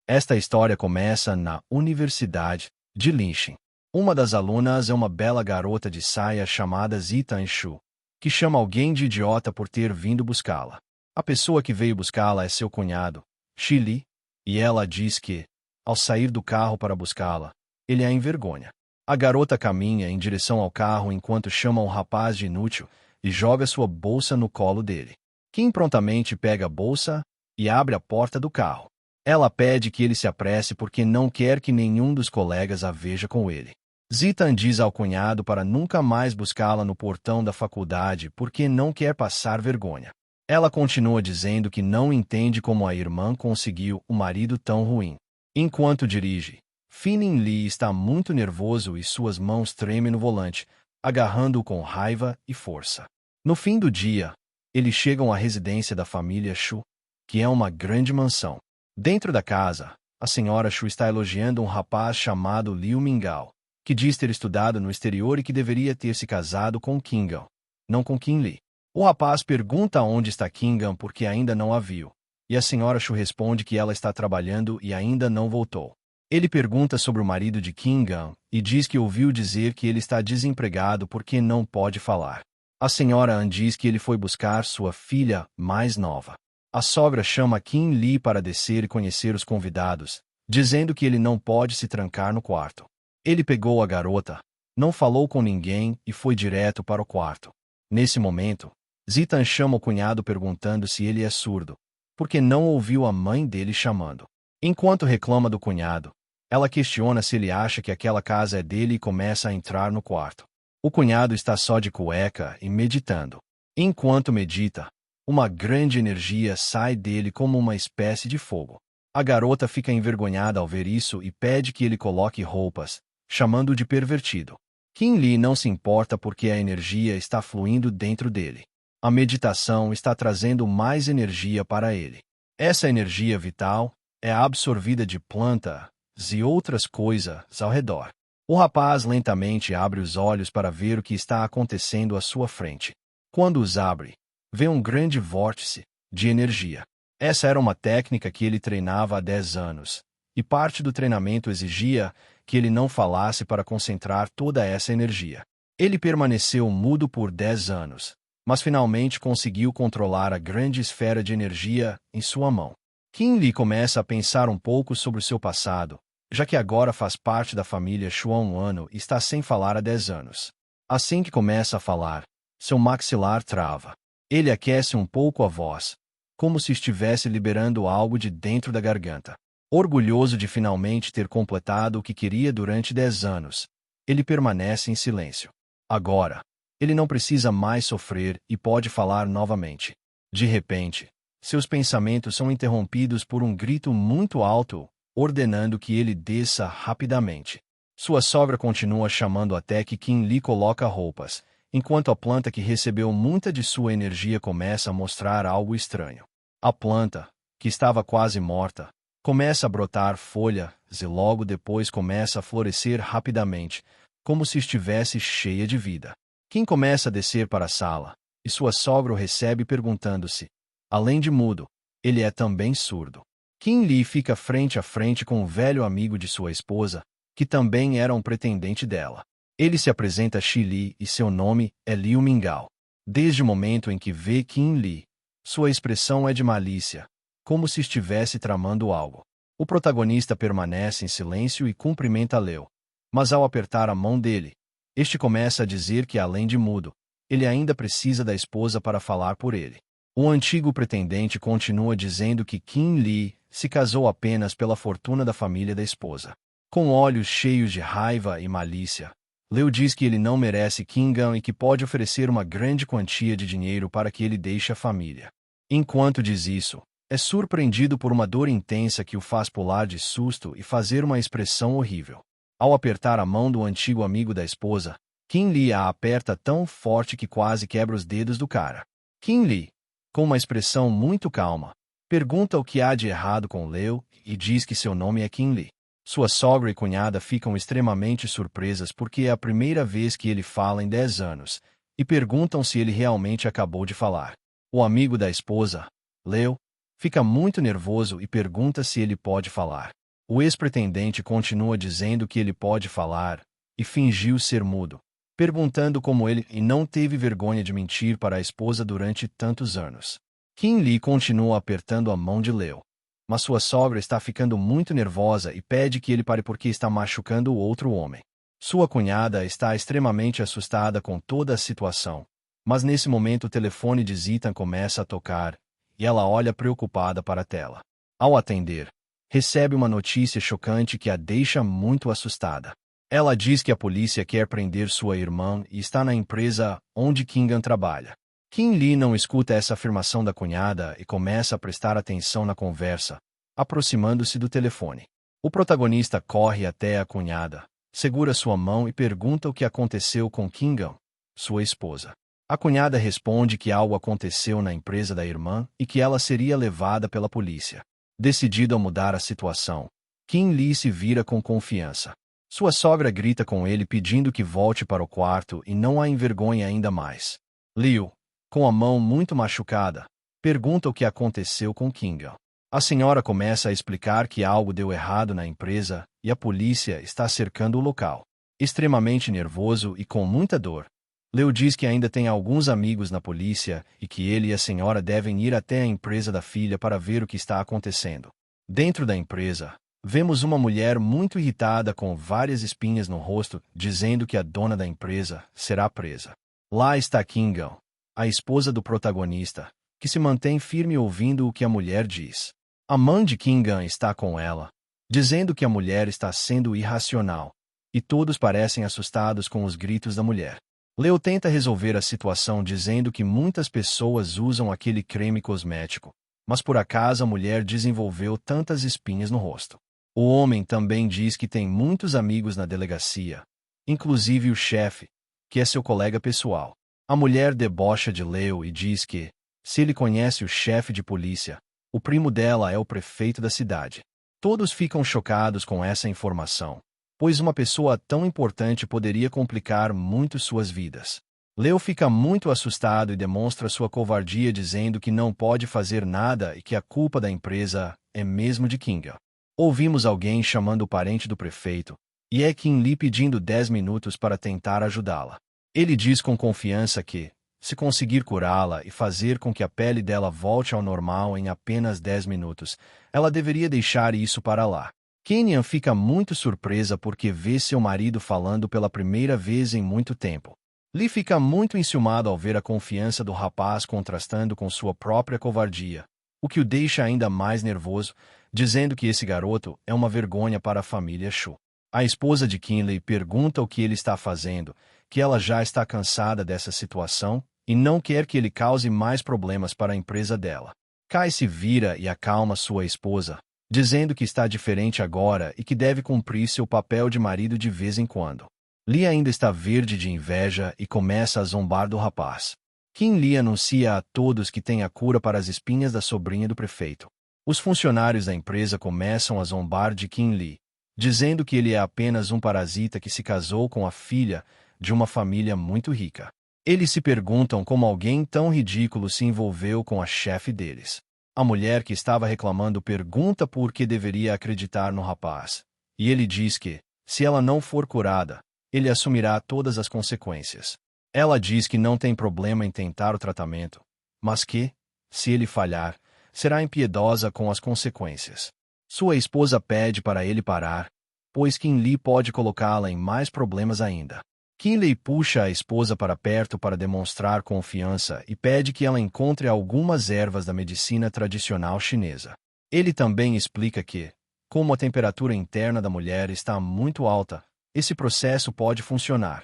Esta história começa na Universidade de Linchen. Uma das alunas é uma bela garota de saia chamada Zitan Shu, que chama alguém de idiota por ter vindo buscá-la. A pessoa que veio buscá-la é seu cunhado, Shi Li, e ela diz que, ao sair do carro para buscá-la, ele a envergonha. A garota caminha em direção ao carro enquanto chama o rapaz de inútil e joga sua bolsa no colo dele. Kim prontamente pega a bolsa e abre a porta do carro. Ela pede que ele se apresse porque não quer que nenhum dos colegas a veja com ele. Zitan diz ao cunhado para nunca mais buscá-la no portão da faculdade porque não quer passar vergonha. Ela continua dizendo que não entende como a irmã conseguiu um marido tão ruim. Enquanto dirige, Finin Lee está muito nervoso e suas mãos tremem no volante, agarrando-o com raiva e força. No fim do dia, eles chegam à residência da família Shu, que é uma grande mansão. Dentro da casa, a senhora Shu está elogiando um rapaz chamado Liu Mingao, que diz ter estudado no exterior e que deveria ter se casado com Kingan, não com Qin Li. O rapaz pergunta onde está Kingan porque ainda não a viu, e a senhora Shu responde que ela está trabalhando e ainda não voltou. Ele pergunta sobre o marido de Kingan e diz que ouviu dizer que ele está desempregado porque não pode falar. A senhora An diz que ele foi buscar sua filha mais nova. A sogra chama Qin Li para descer e conhecer os convidados, dizendo que ele não pode se trancar no quarto. Ele pegou a garota, não falou com ninguém e foi direto para o quarto. Nesse momento, Zitan chama o cunhado perguntando se ele é surdo, porque não ouviu a mãe dele chamando. Enquanto reclama do cunhado, ela questiona se ele acha que aquela casa é dele e começa a entrar no quarto. O cunhado está só de cueca e meditando. Enquanto medita, uma grande energia sai dele como uma espécie de fogo. A garota fica envergonhada ao ver isso e pede que ele coloque roupas, chamando-o de pervertido. Qin Li não se importa porque a energia está fluindo dentro dele. A meditação está trazendo mais energia para ele. Essa energia vital é absorvida de plantas e outras coisas ao redor. O rapaz lentamente abre os olhos para ver o que está acontecendo à sua frente. Quando os abre, vê um grande vórtice de energia. Essa era uma técnica que ele treinava há 10 anos, e parte do treinamento exigia que ele não falasse para concentrar toda essa energia. Ele permaneceu mudo por 10 anos, mas finalmente conseguiu controlar a grande esfera de energia em sua mão. Qin Li começa a pensar um pouco sobre o seu passado, já que agora faz parte da família Shu há um ano e está sem falar há 10 anos. Assim que começa a falar, seu maxilar trava. Ele aquece um pouco a voz, como se estivesse liberando algo de dentro da garganta. Orgulhoso de finalmente ter completado o que queria durante 10 anos, ele permanece em silêncio. Agora, ele não precisa mais sofrer e pode falar novamente. De repente, seus pensamentos são interrompidos por um grito muito alto, ordenando que ele desça rapidamente. Sua sogra continua chamando até que Qin Li coloca roupas, enquanto a planta que recebeu muita de sua energia começa a mostrar algo estranho. A planta, que estava quase morta, começa a brotar folhas e logo depois começa a florescer rapidamente, como se estivesse cheia de vida. Qin começa a descer para a sala, e sua sogra o recebe perguntando-se, além de mudo, ele é também surdo. Qin Li fica frente a frente com o velho amigo de sua esposa, que também era um pretendente dela. Ele se apresenta a Shi Li e seu nome é Liu Mingao. Desde o momento em que vê Qin Li, sua expressão é de malícia, como se estivesse tramando algo. O protagonista permanece em silêncio e cumprimenta Liu, mas ao apertar a mão dele, este começa a dizer que além de mudo, ele ainda precisa da esposa para falar por ele. O antigo pretendente continua dizendo que Qin Li se casou apenas pela fortuna da família da esposa. Com olhos cheios de raiva e malícia, Liu diz que ele não merece Kingan e que pode oferecer uma grande quantia de dinheiro para que ele deixe a família. Enquanto diz isso, é surpreendido por uma dor intensa que o faz pular de susto e fazer uma expressão horrível. Ao apertar a mão do antigo amigo da esposa, Qin Li a aperta tão forte que quase quebra os dedos do cara. Qin Li, com uma expressão muito calma, pergunta o que há de errado com Liu e diz que seu nome é Qin Li. Sua sogra e cunhada ficam extremamente surpresas porque é a primeira vez que ele fala em 10 anos, e perguntam se ele realmente acabou de falar. O amigo da esposa, Liu, fica muito nervoso e pergunta se ele pode falar. O ex-pretendente continua dizendo que ele pode falar e fingiu ser mudo, perguntando como ele não teve vergonha de mentir para a esposa durante tantos anos. Kim Lee continua apertando a mão de Leo, mas sua sogra está ficando muito nervosa e pede que ele pare porque está machucando o outro homem. Sua cunhada está extremamente assustada com toda a situação, mas nesse momento o telefone de Ethan começa a tocar e ela olha preocupada para a tela. Ao atender, recebe uma notícia chocante que a deixa muito assustada. Ela diz que a polícia quer prender sua irmã e está na empresa onde Kingan trabalha. Kim Lee não escuta essa afirmação da cunhada e começa a prestar atenção na conversa, aproximando-se do telefone. O protagonista corre até a cunhada, segura sua mão e pergunta o que aconteceu com Kingan, sua esposa. A cunhada responde que algo aconteceu na empresa da irmã e que ela seria levada pela polícia. Decidido a mudar a situação, Kim Lee se vira com confiança. Sua sogra grita com ele pedindo que volte para o quarto e não a envergonhe ainda mais. Liu, com a mão muito machucada, pergunta o que aconteceu com Kingan. A senhora começa a explicar que algo deu errado na empresa e a polícia está cercando o local. Extremamente nervoso e com muita dor, Leo diz que ainda tem alguns amigos na polícia e que ele e a senhora devem ir até a empresa da filha para ver o que está acontecendo. Dentro da empresa, vemos uma mulher muito irritada com várias espinhas no rosto, dizendo que a dona da empresa será presa. Lá está Kingan, a esposa do protagonista, que se mantém firme ouvindo o que a mulher diz. A mãe de Kingan está com ela, dizendo que a mulher está sendo irracional, e todos parecem assustados com os gritos da mulher. Leo tenta resolver a situação dizendo que muitas pessoas usam aquele creme cosmético, mas por acaso a mulher desenvolveu tantas espinhas no rosto. O homem também diz que tem muitos amigos na delegacia, inclusive o chefe, que é seu colega pessoal. A mulher debocha de Leo e diz que, se ele conhece o chefe de polícia, o primo dela é o prefeito da cidade. Todos ficam chocados com essa informação, pois uma pessoa tão importante poderia complicar muito suas vidas. Leo fica muito assustado e demonstra sua covardia dizendo que não pode fazer nada e que a culpa da empresa é mesmo de Kingan. Ouvimos alguém chamando o parente do prefeito, e é Kim Lee pedindo 10 minutos para tentar ajudá-la. Ele diz com confiança que, se conseguir curá-la e fazer com que a pele dela volte ao normal em apenas 10 minutos, ela deveria deixar isso para lá. Kenyan fica muito surpresa porque vê seu marido falando pela primeira vez em muito tempo. Lee fica muito enciumado ao ver a confiança do rapaz contrastando com sua própria covardia, o que o deixa ainda mais nervoso, dizendo que esse garoto é uma vergonha para a família Shu. A esposa de Kinley pergunta o que ele está fazendo, que ela já está cansada dessa situação e não quer que ele cause mais problemas para a empresa dela. Kai se vira e acalma sua esposa, dizendo que está diferente agora e que deve cumprir seu papel de marido de vez em quando. Lee ainda está verde de inveja e começa a zombar do rapaz. Kim Lee anuncia a todos que tem a cura para as espinhas da sobrinha do prefeito. Os funcionários da empresa começam a zombar de Kim Lee, dizendo que ele é apenas um parasita que se casou com a filha de uma família muito rica. Eles se perguntam como alguém tão ridículo se envolveu com a chefe deles. A mulher que estava reclamando pergunta por que deveria acreditar no rapaz, e ele diz que, se ela não for curada, ele assumirá todas as consequências. Ela diz que não tem problema em tentar o tratamento, mas que, se ele falhar, será impiedosa com as consequências. Sua esposa pede para ele parar, pois Kim Lee pode colocá-la em mais problemas ainda. Kim Lee puxa a esposa para perto para demonstrar confiança e pede que ela encontre algumas ervas da medicina tradicional chinesa. Ele também explica que, como a temperatura interna da mulher está muito alta, esse processo pode funcionar.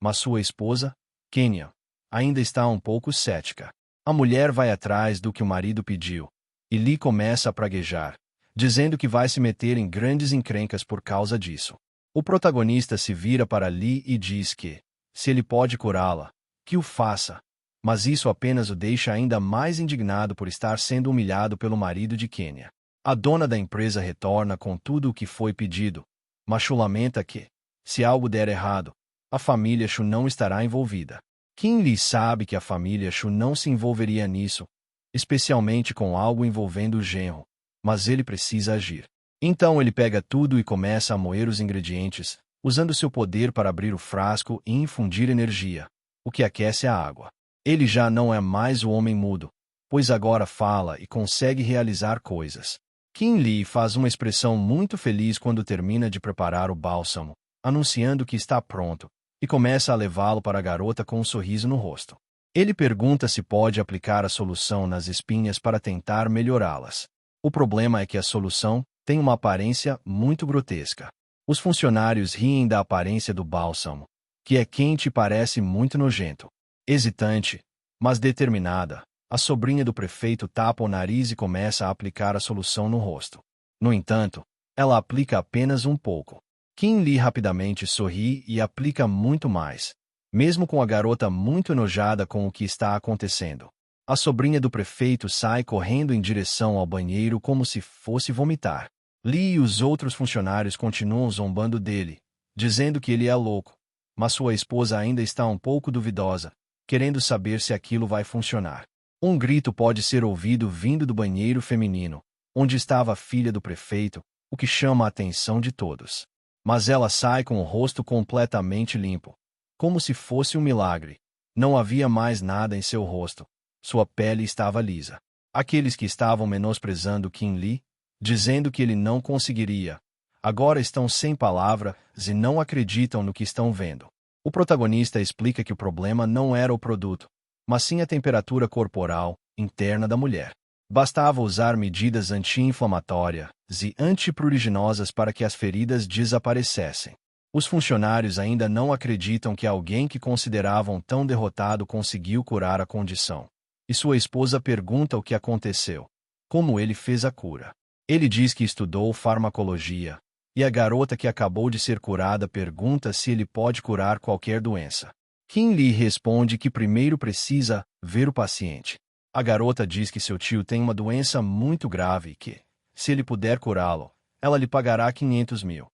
Mas sua esposa, Kenya, ainda está um pouco cética. A mulher vai atrás do que o marido pediu, e Lee começa a praguejar, dizendo que vai se meter em grandes encrencas por causa disso. O protagonista se vira para Lee e diz que, se ele pode curá-la, que o faça, mas isso apenas o deixa ainda mais indignado por estar sendo humilhado pelo marido de Kenya. A dona da empresa retorna com tudo o que foi pedido, mas Shu lamenta que, se algo der errado, a família Shu não estará envolvida. Kim Lee sabe que a família Shu não se envolveria nisso, especialmente com algo envolvendo o genro, mas ele precisa agir. Então ele pega tudo e começa a moer os ingredientes, usando seu poder para abrir o frasco e infundir energia, o que aquece a água. Ele já não é mais o homem mudo, pois agora fala e consegue realizar coisas. Kim Lee faz uma expressão muito feliz quando termina de preparar o bálsamo, anunciando que está pronto, e começa a levá-lo para a garota com um sorriso no rosto. Ele pergunta se pode aplicar a solução nas espinhas para tentar melhorá-las. O problema é que a solução tem uma aparência muito grotesca. Os funcionários riem da aparência do bálsamo, que é quente e parece muito nojento. Hesitante, mas determinada, a sobrinha do prefeito tapa o nariz e começa a aplicar a solução no rosto. No entanto, ela aplica apenas um pouco. Kim Lee rapidamente sorri e aplica muito mais, mesmo com a garota muito enojada com o que está acontecendo. A sobrinha do prefeito sai correndo em direção ao banheiro como se fosse vomitar. Lee e os outros funcionários continuam zombando dele, dizendo que ele é louco, mas sua esposa ainda está um pouco duvidosa, querendo saber se aquilo vai funcionar. Um grito pode ser ouvido vindo do banheiro feminino, onde estava a filha do prefeito, o que chama a atenção de todos. Mas ela sai com o rosto completamente limpo, como se fosse um milagre. Não havia mais nada em seu rosto. Sua pele estava lisa. Aqueles que estavam menosprezando Kim Lee, dizendo que ele não conseguiria, agora estão sem palavras e não acreditam no que estão vendo. O protagonista explica que o problema não era o produto, mas sim a temperatura corporal interna da mulher. Bastava usar medidas anti-inflamatórias e antipruriginosas para que as feridas desaparecessem. Os funcionários ainda não acreditam que alguém que consideravam tão derrotado conseguiu curar a condição. E sua esposa pergunta o que aconteceu, como ele fez a cura. Ele diz que estudou farmacologia, e a garota que acabou de ser curada pergunta se ele pode curar qualquer doença. Kim Lee responde que primeiro precisa ver o paciente. A garota diz que seu tio tem uma doença muito grave e que, se ele puder curá-lo, ela lhe pagará 500 mil.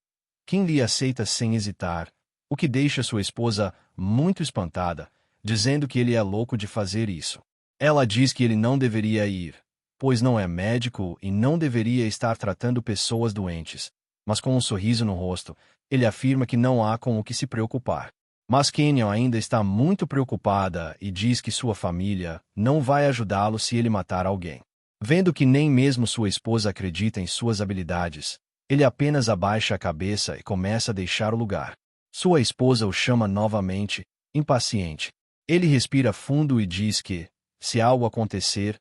Kim Lee aceita sem hesitar, o que deixa sua esposa muito espantada, dizendo que ele é louco de fazer isso. Ela diz que ele não deveria ir, pois não é médico e não deveria estar tratando pessoas doentes, mas com um sorriso no rosto, ele afirma que não há com o que se preocupar. Mas Kenyon ainda está muito preocupada e diz que sua família não vai ajudá-lo se ele matar alguém. Vendo que nem mesmo sua esposa acredita em suas habilidades, ele apenas abaixa a cabeça e começa a deixar o lugar. Sua esposa o chama novamente, impaciente. Ele respira fundo e diz que, se algo acontecer,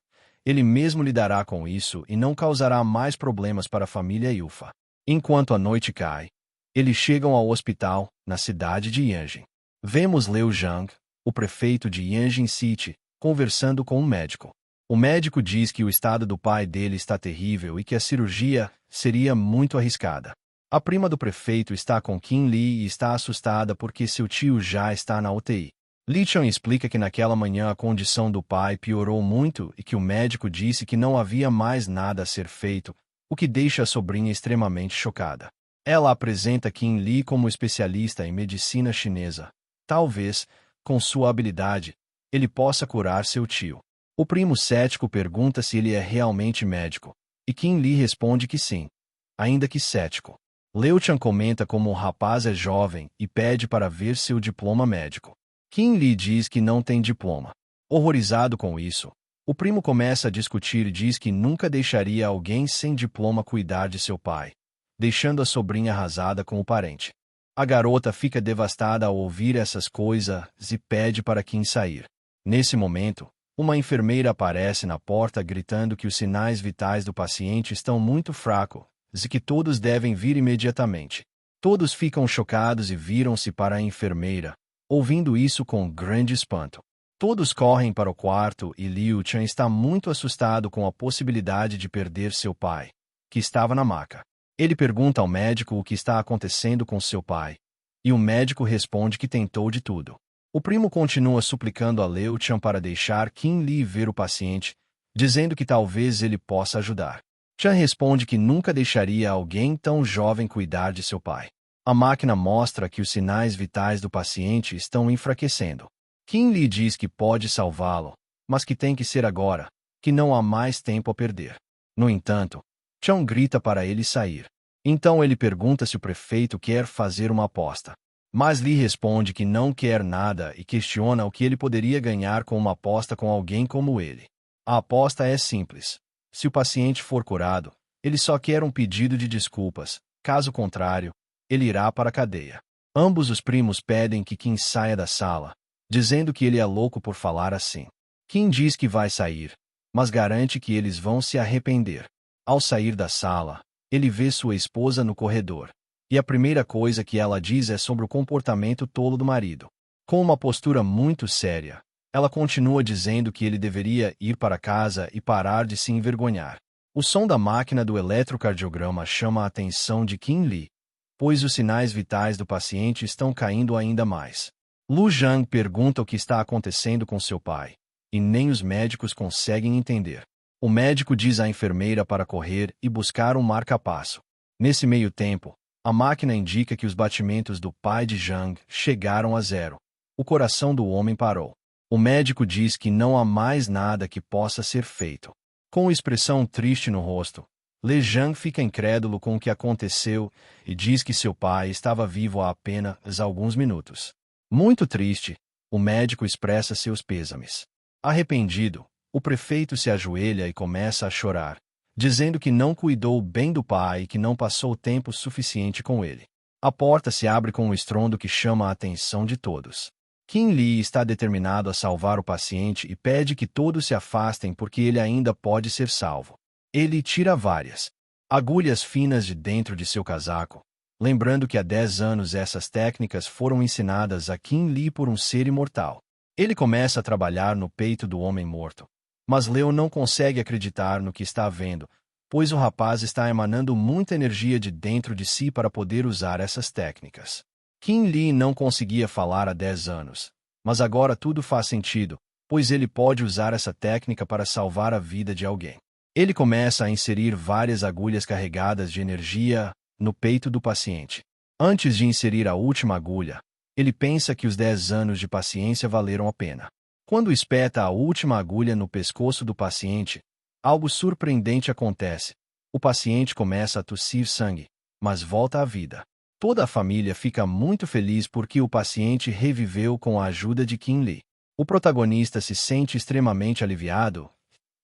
ele mesmo lidará com isso e não causará mais problemas para a família Yufa. Enquanto a noite cai, eles chegam ao hospital, na cidade de Yanjin. Vemos Liu Zhang, o prefeito de Yanjin City, conversando com um médico. O médico diz que o estado do pai dele está terrível e que a cirurgia seria muito arriscada. A prima do prefeito está com Kim Lee e está assustada porque seu tio já está na UTI. Li Chan explica que naquela manhã a condição do pai piorou muito e que o médico disse que não havia mais nada a ser feito, o que deixa a sobrinha extremamente chocada. Ela apresenta Kim Lee como especialista em medicina chinesa. Talvez, com sua habilidade, ele possa curar seu tio. O primo cético pergunta se ele é realmente médico, e Kim Lee responde que sim, ainda que cético. Liu Chan comenta como o rapaz é jovem e pede para ver seu diploma médico. Kim Lee diz que não tem diploma. Horrorizado com isso, o primo começa a discutir e diz que nunca deixaria alguém sem diploma cuidar de seu pai, deixando a sobrinha arrasada com o parente. A garota fica devastada ao ouvir essas coisas e pede para Kim sair. Nesse momento, uma enfermeira aparece na porta gritando que os sinais vitais do paciente estão muito fracos e que todos devem vir imediatamente. Todos ficam chocados e viram-se para a enfermeira, ouvindo isso com grande espanto. Todos correm para o quarto e Liu Chan está muito assustado com a possibilidade de perder seu pai, que estava na maca. Ele pergunta ao médico o que está acontecendo com seu pai, e o médico responde que tentou de tudo. O primo continua suplicando a Liu Chan para deixar Kim Lee ver o paciente, dizendo que talvez ele possa ajudar. Chan responde que nunca deixaria alguém tão jovem cuidar de seu pai. A máquina mostra que os sinais vitais do paciente estão enfraquecendo. Kim Lee diz que pode salvá-lo, mas que tem que ser agora, que não há mais tempo a perder. No entanto, Chang grita para ele sair. Então ele pergunta se o prefeito quer fazer uma aposta. Mas Li responde que não quer nada e questiona o que ele poderia ganhar com uma aposta com alguém como ele. A aposta é simples. Se o paciente for curado, ele só quer um pedido de desculpas. Caso contrário, ele irá para a cadeia. Ambos os primos pedem que Kim saia da sala, dizendo que ele é louco por falar assim. Kim diz que vai sair, mas garante que eles vão se arrepender. Ao sair da sala, ele vê sua esposa no corredor. E a primeira coisa que ela diz é sobre o comportamento tolo do marido. Com uma postura muito séria, ela continua dizendo que ele deveria ir para casa e parar de se envergonhar. O som da máquina do eletrocardiograma chama a atenção de Kim Lee, pois os sinais vitais do paciente estão caindo ainda mais. Lu Zhang pergunta o que está acontecendo com seu pai, e nem os médicos conseguem entender. O médico diz à enfermeira para correr e buscar um marca-passo. Nesse meio tempo, a máquina indica que os batimentos do pai de Zhang chegaram a 0. O coração do homem parou. O médico diz que não há mais nada que possa ser feito. Com expressão triste no rosto, Li Zhang fica incrédulo com o que aconteceu e diz que seu pai estava vivo há apenas alguns minutos. Muito triste, o médico expressa seus pêsames. Arrependido, o prefeito se ajoelha e começa a chorar, dizendo que não cuidou bem do pai e que não passou tempo suficiente com ele. A porta se abre com um estrondo que chama a atenção de todos. Kim Lee está determinado a salvar o paciente e pede que todos se afastem porque ele ainda pode ser salvo. Ele tira várias agulhas finas de dentro de seu casaco, lembrando que há 10 anos essas técnicas foram ensinadas a Kim Lee por um ser imortal. Ele começa a trabalhar no peito do homem morto. Mas Leo não consegue acreditar no que está vendo, pois o rapaz está emanando muita energia de dentro de si para poder usar essas técnicas. Kim Lee não conseguia falar há 10 anos, mas agora tudo faz sentido, pois ele pode usar essa técnica para salvar a vida de alguém. Ele começa a inserir várias agulhas carregadas de energia no peito do paciente. Antes de inserir a última agulha, ele pensa que os 10 anos de paciência valeram a pena. Quando espeta a última agulha no pescoço do paciente, algo surpreendente acontece. O paciente começa a tossir sangue, mas volta à vida. Toda a família fica muito feliz porque o paciente reviveu com a ajuda de Kim Lee. O protagonista se sente extremamente aliviado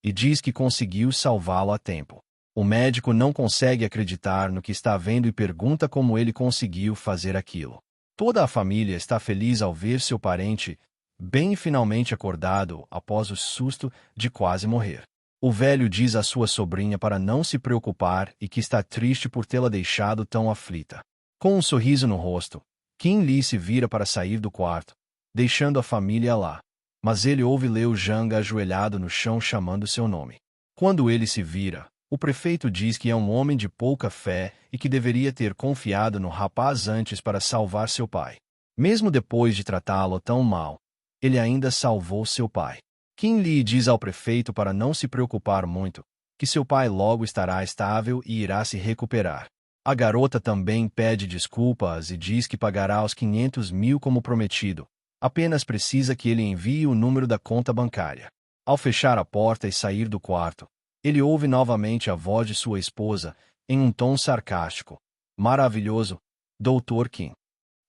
e diz que conseguiu salvá-lo a tempo. O médico não consegue acreditar no que está vendo e pergunta como ele conseguiu fazer aquilo. Toda a família está feliz ao ver seu parente bem e finalmente acordado após o susto de quase morrer. O velho diz à sua sobrinha para não se preocupar e que está triste por tê-la deixado tão aflita. Com um sorriso no rosto, Kim Lee se vira para sair do quarto, deixando a família lá. Mas ele ouve Liu Zhang ajoelhado no chão chamando seu nome. Quando ele se vira, o prefeito diz que é um homem de pouca fé e que deveria ter confiado no rapaz antes para salvar seu pai. Mesmo depois de tratá-lo tão mal, ele ainda salvou seu pai. Kim Lee diz ao prefeito para não se preocupar muito, que seu pai logo estará estável e irá se recuperar. A garota também pede desculpas e diz que pagará os 500 mil como prometido, apenas precisa que ele envie o número da conta bancária. Ao fechar a porta e sair do quarto, ele ouve novamente a voz de sua esposa, em um tom sarcástico. Maravilhoso, Dr. Kim.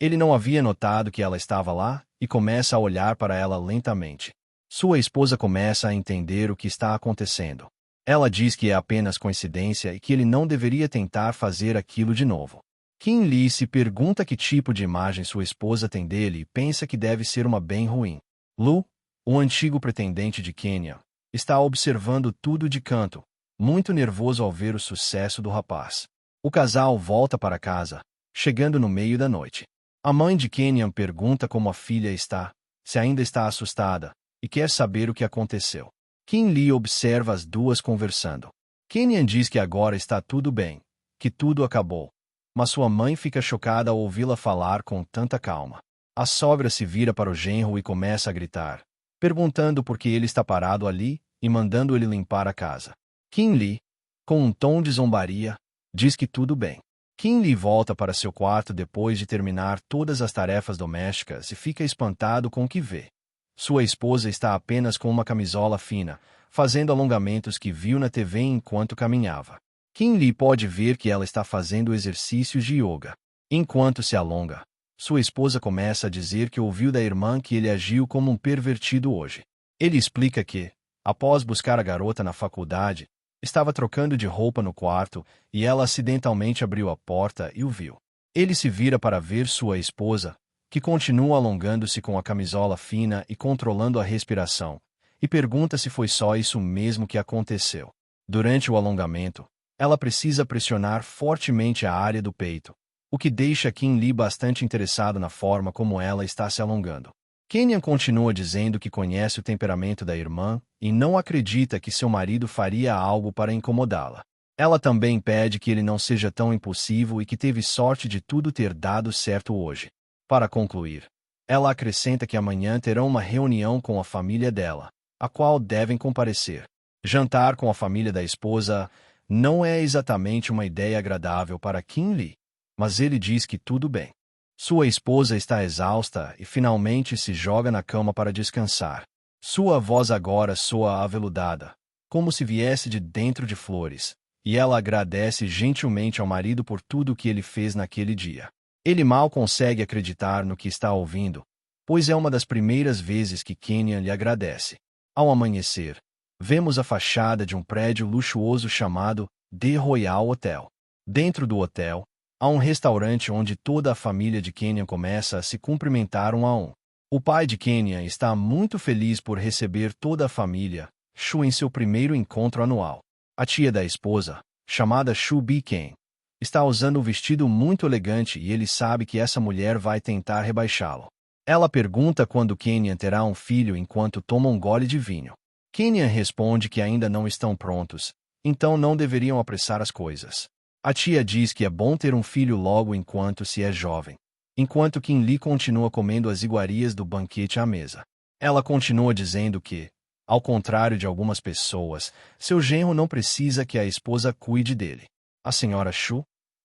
Ele não havia notado que ela estava lá e começa a olhar para ela lentamente. Sua esposa começa a entender o que está acontecendo. Ela diz que é apenas coincidência e que ele não deveria tentar fazer aquilo de novo. Kim Lee se pergunta que tipo de imagem sua esposa tem dele e pensa que deve ser uma bem ruim. Lu, o antigo pretendente de Kenya, está observando tudo de canto, muito nervoso ao ver o sucesso do rapaz. O casal volta para casa, chegando no meio da noite. A mãe de Kenyan pergunta como a filha está, se ainda está assustada, e quer saber o que aconteceu. Kim Lee observa as duas conversando. Kenyan diz que agora está tudo bem, que tudo acabou. Mas sua mãe fica chocada ao ouvi-la falar com tanta calma. A sogra se vira para o genro e começa a gritar, perguntando por que ele está parado ali e mandando ele limpar a casa. Kim Lee, com um tom de zombaria, diz que tudo bem. Kim Lee volta para seu quarto depois de terminar todas as tarefas domésticas e fica espantado com o que vê. Sua esposa está apenas com uma camisola fina, fazendo alongamentos que viu na TV enquanto caminhava. Kim Lee pode ver que ela está fazendo exercícios de yoga. Enquanto se alonga, sua esposa começa a dizer que ouviu da irmã que ele agiu como um pervertido hoje. Ele explica que, após buscar a garota na faculdade, estava trocando de roupa no quarto e ela acidentalmente abriu a porta e o viu. Ele se vira para ver sua esposa, que continua alongando-se com a camisola fina e controlando a respiração, e pergunta se foi só isso mesmo que aconteceu. Durante o alongamento, ela precisa pressionar fortemente a área do peito, o que deixa Kim Lee bastante interessado na forma como ela está se alongando. Kenyan continua dizendo que conhece o temperamento da irmã e não acredita que seu marido faria algo para incomodá-la. Ela também pede que ele não seja tão impulsivo e que teve sorte de tudo ter dado certo hoje. Para concluir, ela acrescenta que amanhã terão uma reunião com a família dela, a qual devem comparecer. Jantar com a família da esposa não é exatamente uma ideia agradável para Kim Lee, mas ele diz que tudo bem. Sua esposa está exausta e finalmente se joga na cama para descansar. Sua voz agora soa aveludada, como se viesse de dentro de flores, e ela agradece gentilmente ao marido por tudo o que ele fez naquele dia. Ele mal consegue acreditar no que está ouvindo, pois é uma das primeiras vezes que Kenyan lhe agradece. Ao amanhecer, vemos a fachada de um prédio luxuoso chamado The Royal Hotel. Dentro do hotel, há um restaurante onde toda a família de Kenyan começa a se cumprimentar um a um. O pai de Kenyan está muito feliz por receber toda a família, Shu, em seu primeiro encontro anual. A tia da esposa, chamada Shu Bi-ken, está usando um vestido muito elegante e ele sabe que essa mulher vai tentar rebaixá-lo. Ela pergunta quando Kenyan terá um filho enquanto toma um gole de vinho. Kenyan responde que ainda não estão prontos, então não deveriam apressar as coisas. A tia diz que é bom ter um filho logo enquanto se é jovem, enquanto Kim Lee continua comendo as iguarias do banquete à mesa. Ela continua dizendo que, ao contrário de algumas pessoas, seu genro não precisa que a esposa cuide dele. A senhora Shu,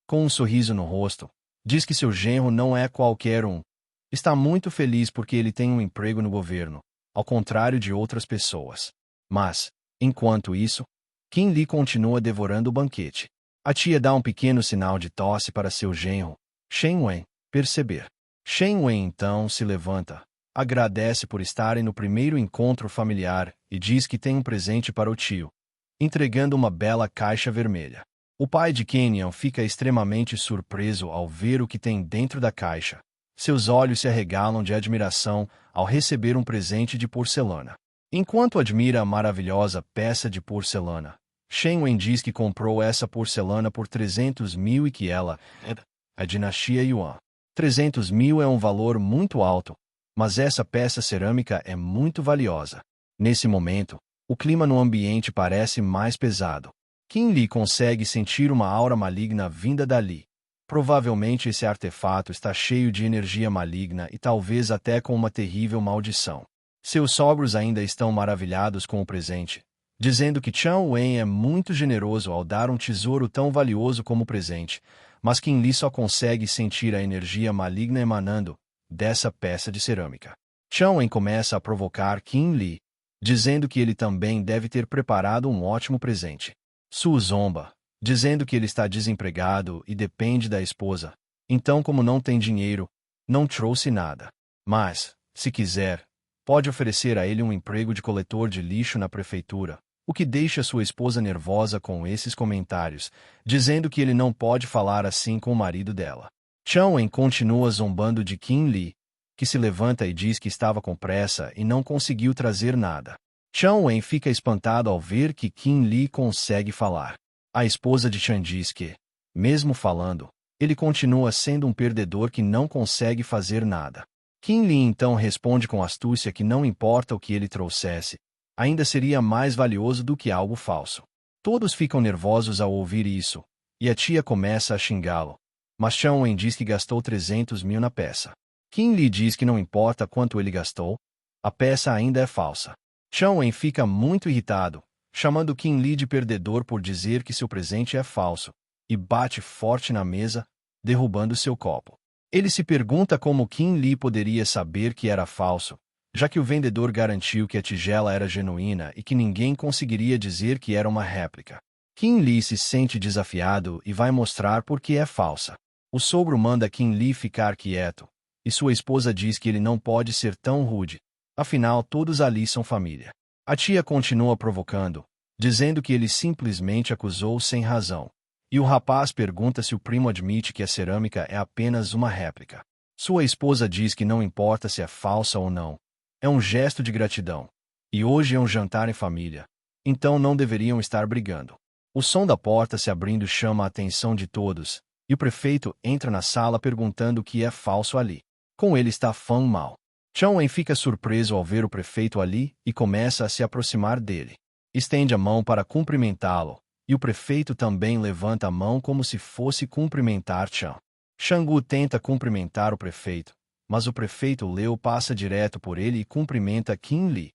com um sorriso no rosto, diz que seu genro não é qualquer um. Está muito feliz porque ele tem um emprego no governo, ao contrário de outras pessoas. Mas, enquanto isso, Kim Lee continua devorando o banquete. A tia dá um pequeno sinal de tosse para seu genro, Shen Wen, perceber. Shen Wen então se levanta, agradece por estarem no primeiro encontro familiar e diz que tem um presente para o tio, entregando uma bela caixa vermelha. O pai de Kenyan fica extremamente surpreso ao ver o que tem dentro da caixa. Seus olhos se arregalam de admiração ao receber um presente de porcelana. Enquanto admira a maravilhosa peça de porcelana, Shen Wen diz que comprou essa porcelana por 300 mil e que ela é a dinastia Yuan. 300 mil é um valor muito alto, mas essa peça cerâmica é muito valiosa. Nesse momento, o clima no ambiente parece mais pesado. Kim Lee consegue sentir uma aura maligna vinda dali. Provavelmente esse artefato está cheio de energia maligna e talvez até com uma terrível maldição. Seus sogros ainda estão maravilhados com o presente, dizendo que Chan Wen é muito generoso ao dar um tesouro tão valioso como presente, mas Kim Lee só consegue sentir a energia maligna emanando dessa peça de cerâmica. Chan Wen começa a provocar Kim Lee, dizendo que ele também deve ter preparado um ótimo presente. Su zomba, dizendo que ele está desempregado e depende da esposa, então como não tem dinheiro, não trouxe nada. Mas, se quiser, pode oferecer a ele um emprego de coletor de lixo na prefeitura, o que deixa sua esposa nervosa com esses comentários, dizendo que ele não pode falar assim com o marido dela. Chan Wen continua zombando de Kim Lee, que se levanta e diz que estava com pressa e não conseguiu trazer nada. Chan Wen fica espantado ao ver que Kim Lee consegue falar. A esposa de Chan diz que, mesmo falando, ele continua sendo um perdedor que não consegue fazer nada. Kim Lee então responde com astúcia que não importa o que ele trouxesse, ainda seria mais valioso do que algo falso. Todos ficam nervosos ao ouvir isso, e a tia começa a xingá-lo. Mas Chan Wen diz que gastou 300 mil na peça. Kim Lee diz que não importa quanto ele gastou, a peça ainda é falsa. Chan Wen fica muito irritado, chamando Kim Lee de perdedor por dizer que seu presente é falso, e bate forte na mesa, derrubando seu copo. Ele se pergunta como Kim Lee poderia saber que era falso, já que o vendedor garantiu que a tigela era genuína e que ninguém conseguiria dizer que era uma réplica. Kim Lee se sente desafiado e vai mostrar por que é falsa. O sogro manda Kim Lee ficar quieto, e sua esposa diz que ele não pode ser tão rude, afinal todos ali são família. A tia continua provocando, dizendo que ele simplesmente acusou sem razão. E o rapaz pergunta se o primo admite que a cerâmica é apenas uma réplica. Sua esposa diz que não importa se é falsa ou não. É um gesto de gratidão. E hoje é um jantar em família. Então não deveriam estar brigando. O som da porta se abrindo chama a atenção de todos, e o prefeito entra na sala perguntando o que é falso ali. Com ele está Fan Mao. Chang Wen fica surpreso ao ver o prefeito ali e começa a se aproximar dele. Estende a mão para cumprimentá-lo, e o prefeito também levanta a mão como se fosse cumprimentar Chang. Shang-gu tenta cumprimentar o prefeito, mas o prefeito Liu passa direto por ele e cumprimenta Kim Lee,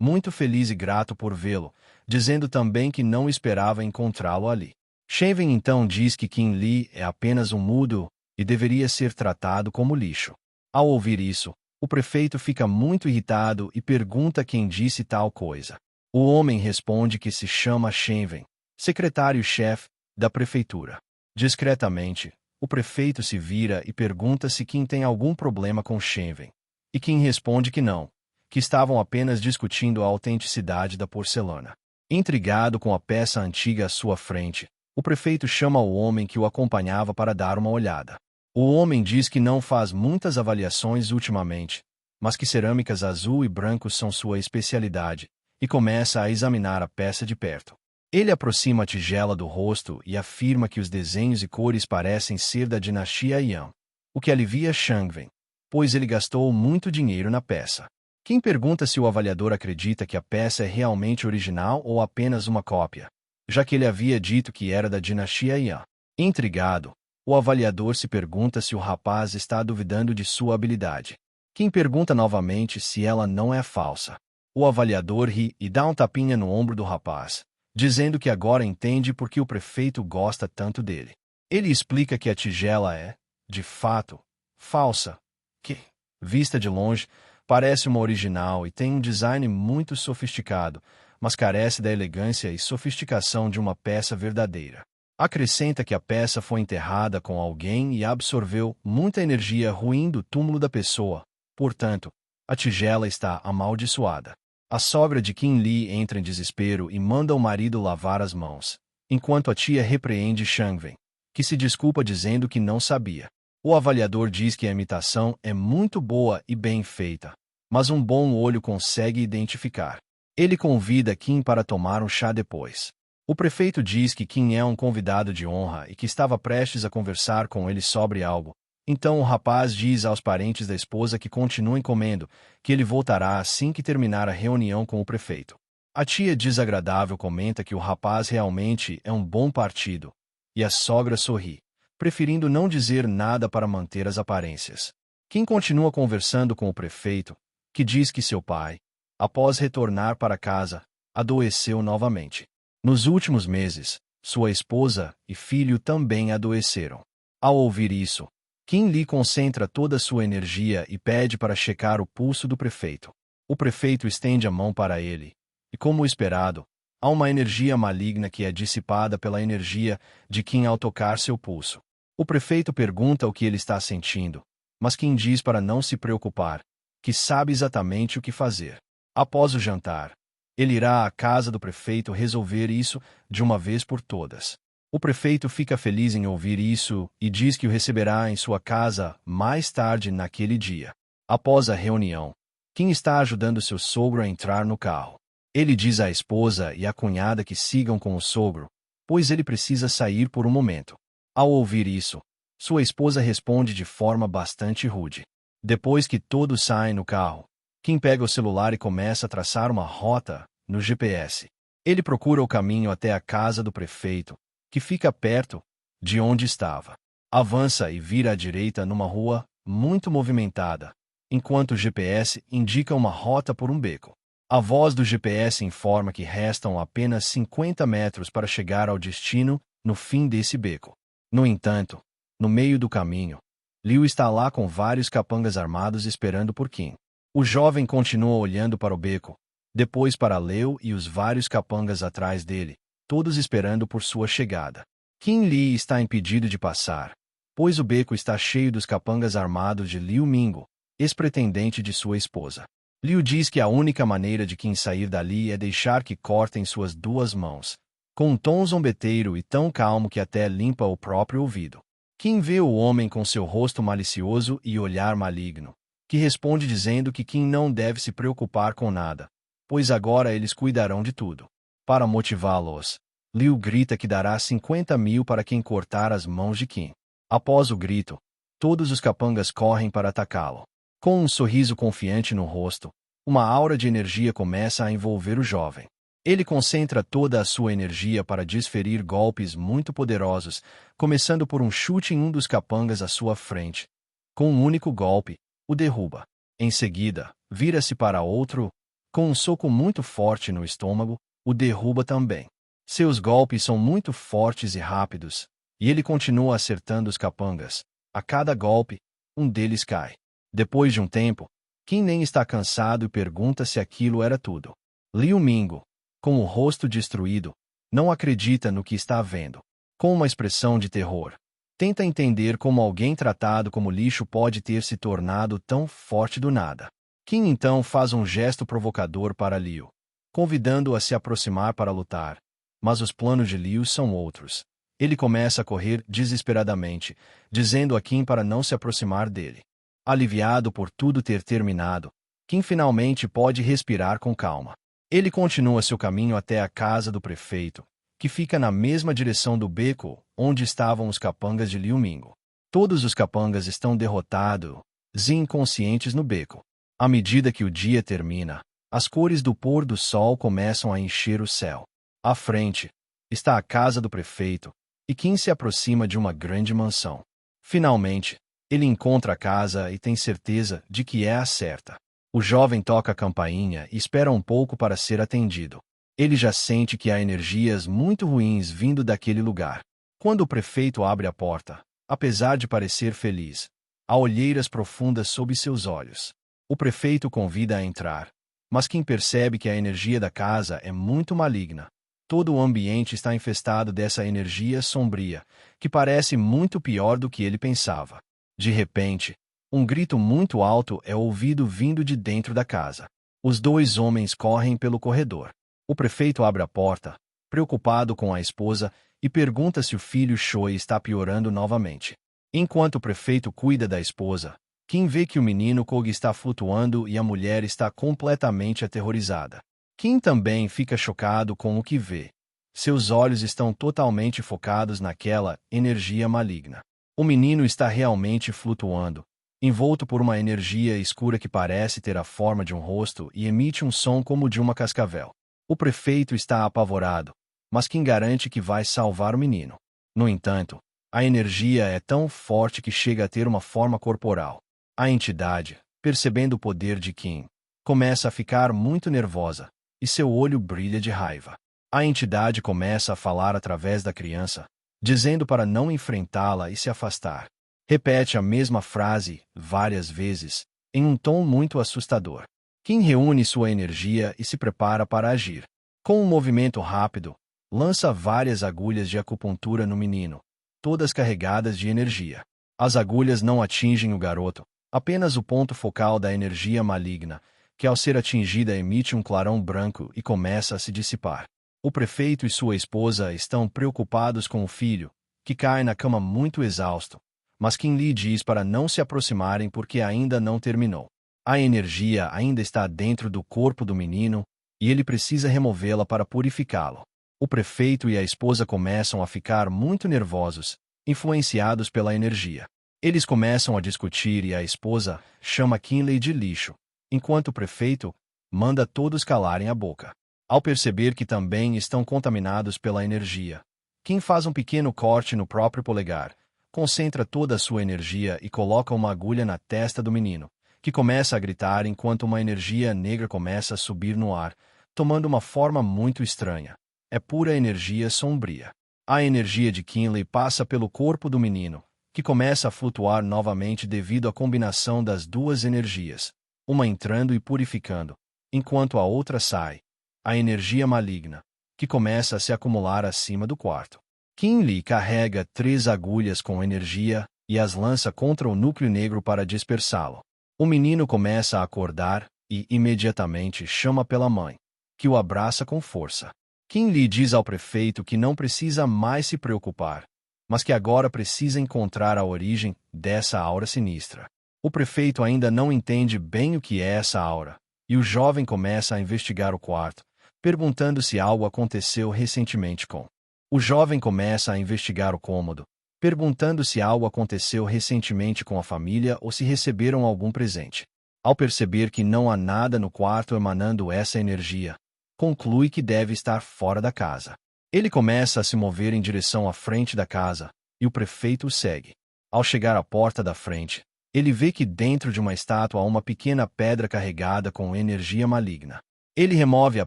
muito feliz e grato por vê-lo, dizendo também que não esperava encontrá-lo ali. Shenwen então diz que Kim Lee é apenas um mudo e deveria ser tratado como lixo. Ao ouvir isso, o prefeito fica muito irritado e pergunta quem disse tal coisa. O homem responde que se chama Shenwen, secretário-chefe da prefeitura. Discretamente, o prefeito se vira e pergunta se Kim tem algum problema com Shenwen. E Kim responde que não, que estavam apenas discutindo a autenticidade da porcelana. Intrigado com a peça antiga à sua frente, o prefeito chama o homem que o acompanhava para dar uma olhada. O homem diz que não faz muitas avaliações ultimamente, mas que cerâmicas azul e branco são sua especialidade, e começa a examinar a peça de perto. Ele aproxima a tigela do rosto e afirma que os desenhos e cores parecem ser da dinastia Yan, o que alivia Shangwen, pois ele gastou muito dinheiro na peça. Quem pergunta se o avaliador acredita que a peça é realmente original ou apenas uma cópia, já que ele havia dito que era da dinastia Yan. Intrigado, o avaliador se pergunta se o rapaz está duvidando de sua habilidade. Quem pergunta novamente se ela não é falsa. O avaliador ri e dá um tapinha no ombro do rapaz, dizendo que agora entende por que o prefeito gosta tanto dele. Ele explica que a tigela é, de fato, falsa, que, vista de longe, parece uma original e tem um design muito sofisticado, mas carece da elegância e sofisticação de uma peça verdadeira. Acrescenta que a peça foi enterrada com alguém e absorveu muita energia ruim do túmulo da pessoa, portanto, a tigela está amaldiçoada. A sogra de Kim Lee entra em desespero e manda o marido lavar as mãos, enquanto a tia repreende Shangwen, que se desculpa dizendo que não sabia. O avaliador diz que a imitação é muito boa e bem feita, mas um bom olho consegue identificar. Ele convida Kim para tomar um chá depois. O prefeito diz que Kim é um convidado de honra e que estava prestes a conversar com ele sobre algo. Então o rapaz diz aos parentes da esposa que continuem comendo, que ele voltará assim que terminar a reunião com o prefeito. A tia desagradável comenta que o rapaz realmente é um bom partido, e a sogra sorri, preferindo não dizer nada para manter as aparências. Kim continua conversando com o prefeito, que diz que seu pai, após retornar para casa, adoeceu novamente. Nos últimos meses, sua esposa e filho também adoeceram. Ao ouvir isso, Kim Lee concentra toda sua energia e pede para checar o pulso do prefeito. O prefeito estende a mão para ele, e como esperado, há uma energia maligna que é dissipada pela energia de Kim ao tocar seu pulso. O prefeito pergunta o que ele está sentindo, mas Kim diz para não se preocupar, que sabe exatamente o que fazer. Após o jantar, ele irá à casa do prefeito resolver isso de uma vez por todas. O prefeito fica feliz em ouvir isso e diz que o receberá em sua casa mais tarde naquele dia. Após a reunião, Kim está ajudando seu sogro a entrar no carro. Ele diz à esposa e à cunhada que sigam com o sogro, pois ele precisa sair por um momento. Ao ouvir isso, sua esposa responde de forma bastante rude. Depois que todos saem no carro, Kim pega o celular e começa a traçar uma rota no GPS. Ele procura o caminho até a casa do prefeito, que fica perto de onde estava. Avança e vira à direita numa rua muito movimentada, enquanto o GPS indica uma rota por um beco. A voz do GPS informa que restam apenas 50 metros para chegar ao destino no fim desse beco. No entanto, no meio do caminho, Liu está lá com vários capangas armados esperando por Kim. O jovem continua olhando para o beco, depois para Leo e os vários capangas atrás dele, todos esperando por sua chegada. Qin Li está impedido de passar, pois o beco está cheio dos capangas armados de Liu Mingo, ex-pretendente de sua esposa. Liu diz que a única maneira de Qin sair dali é deixar que cortem suas duas mãos, com um tom zombeteiro e tão calmo que até limpa o próprio ouvido. Qin vê o homem com seu rosto malicioso e olhar maligno, que responde dizendo que Qin não deve se preocupar com nada, pois agora eles cuidarão de tudo. Para motivá-los, Liu grita que dará 50.000 para quem cortar as mãos de Qin. Após o grito, todos os capangas correm para atacá-lo. Com um sorriso confiante no rosto, uma aura de energia começa a envolver o jovem. Ele concentra toda a sua energia para desferir golpes muito poderosos, começando por um chute em um dos capangas à sua frente. Com um único golpe, o derruba. Em seguida, vira-se para outro, com um soco muito forte no estômago, o derruba também. Seus golpes são muito fortes e rápidos, e ele continua acertando os capangas. A cada golpe, um deles cai. Depois de um tempo, Qin nem está cansado e pergunta se aquilo era tudo. Liu Mingo, com o rosto destruído, não acredita no que está vendo. Com uma expressão de terror, tenta entender como alguém tratado como lixo pode ter se tornado tão forte do nada. Qin então faz um gesto provocador para Liu, convidando-o a se aproximar para lutar, mas os planos de Liu são outros. Ele começa a correr desesperadamente, dizendo a Qin para não se aproximar dele. Aliviado por tudo ter terminado, Qin finalmente pode respirar com calma. Ele continua seu caminho até a casa do prefeito, que fica na mesma direção do beco onde estavam os capangas de Liu Mingo. Todos os capangas estão derrotados e inconscientes no beco. À medida que o dia termina, as cores do pôr do sol começam a encher o céu. À frente, está a casa do prefeito, e Qin se aproxima de uma grande mansão. Finalmente, ele encontra a casa e tem certeza de que é a certa. O jovem toca a campainha e espera um pouco para ser atendido. Ele já sente que há energias muito ruins vindo daquele lugar. Quando o prefeito abre a porta, apesar de parecer feliz, há olheiras profundas sob seus olhos. O prefeito convida a entrar, mas Qin percebe que a energia da casa é muito maligna. Todo o ambiente está infestado dessa energia sombria, que parece muito pior do que ele pensava. De repente, um grito muito alto é ouvido vindo de dentro da casa. Os dois homens correm pelo corredor. O prefeito abre a porta, preocupado com a esposa, e pergunta se o filho Shui está piorando novamente. Enquanto o prefeito cuida da esposa, Qin vê que o menino Kog está flutuando e a mulher está completamente aterrorizada. Qin também fica chocado com o que vê. Seus olhos estão totalmente focados naquela energia maligna. O menino está realmente flutuando, envolto por uma energia escura que parece ter a forma de um rosto e emite um som como de uma cascavel. O prefeito está apavorado, mas Qin garante que vai salvar o menino. No entanto, a energia é tão forte que chega a ter uma forma corporal. A entidade, percebendo o poder de Qin, começa a ficar muito nervosa, e seu olho brilha de raiva. A entidade começa a falar através da criança, dizendo para não enfrentá-la e se afastar. Repete a mesma frase várias vezes, em um tom muito assustador. Qin reúne sua energia e se prepara para agir. Com um movimento rápido, lança várias agulhas de acupuntura no menino, todas carregadas de energia. As agulhas não atingem o garoto, apenas o ponto focal da energia maligna, que ao ser atingida emite um clarão branco e começa a se dissipar. O prefeito e sua esposa estão preocupados com o filho, que cai na cama muito exausto, mas Qin lhe diz para não se aproximarem porque ainda não terminou. A energia ainda está dentro do corpo do menino, e ele precisa removê-la para purificá-lo. O prefeito e a esposa começam a ficar muito nervosos, influenciados pela energia. Eles começam a discutir e a esposa chama Qinley de lixo, enquanto o prefeito manda todos calarem a boca. Ao perceber que também estão contaminados pela energia, Qin faz um pequeno corte no próprio polegar, concentra toda a sua energia e coloca uma agulha na testa do menino, que começa a gritar enquanto uma energia negra começa a subir no ar, tomando uma forma muito estranha. É pura energia sombria. A energia de Qinley passa pelo corpo do menino, que começa a flutuar novamente devido à combinação das duas energias. uma entrando e purificando, enquanto a outra sai, a energia maligna, que começa a se acumular acima do quarto. Kim Lee carrega 3 agulhas com energia e as lança contra o núcleo negro para dispersá-lo. O menino começa a acordar e, imediatamente, chama pela mãe, que o abraça com força. Kim Lee diz ao prefeito que não precisa mais se preocupar, mas que agora precisa encontrar a origem dessa aura sinistra. O prefeito ainda não entende bem o que é essa aura, e o jovem começa a investigar o quarto, perguntando se algo aconteceu recentemente com. O jovem começa a investigar o cômodo, perguntando se algo aconteceu recentemente com a família ou se receberam algum presente. Ao perceber que não há nada no quarto emanando essa energia, conclui que deve estar fora da casa. Ele começa a se mover em direção à frente da casa, e o prefeito o segue. Ao chegar à porta da frente, ele vê que dentro de uma estátua há uma pequena pedra carregada com energia maligna. Ele remove a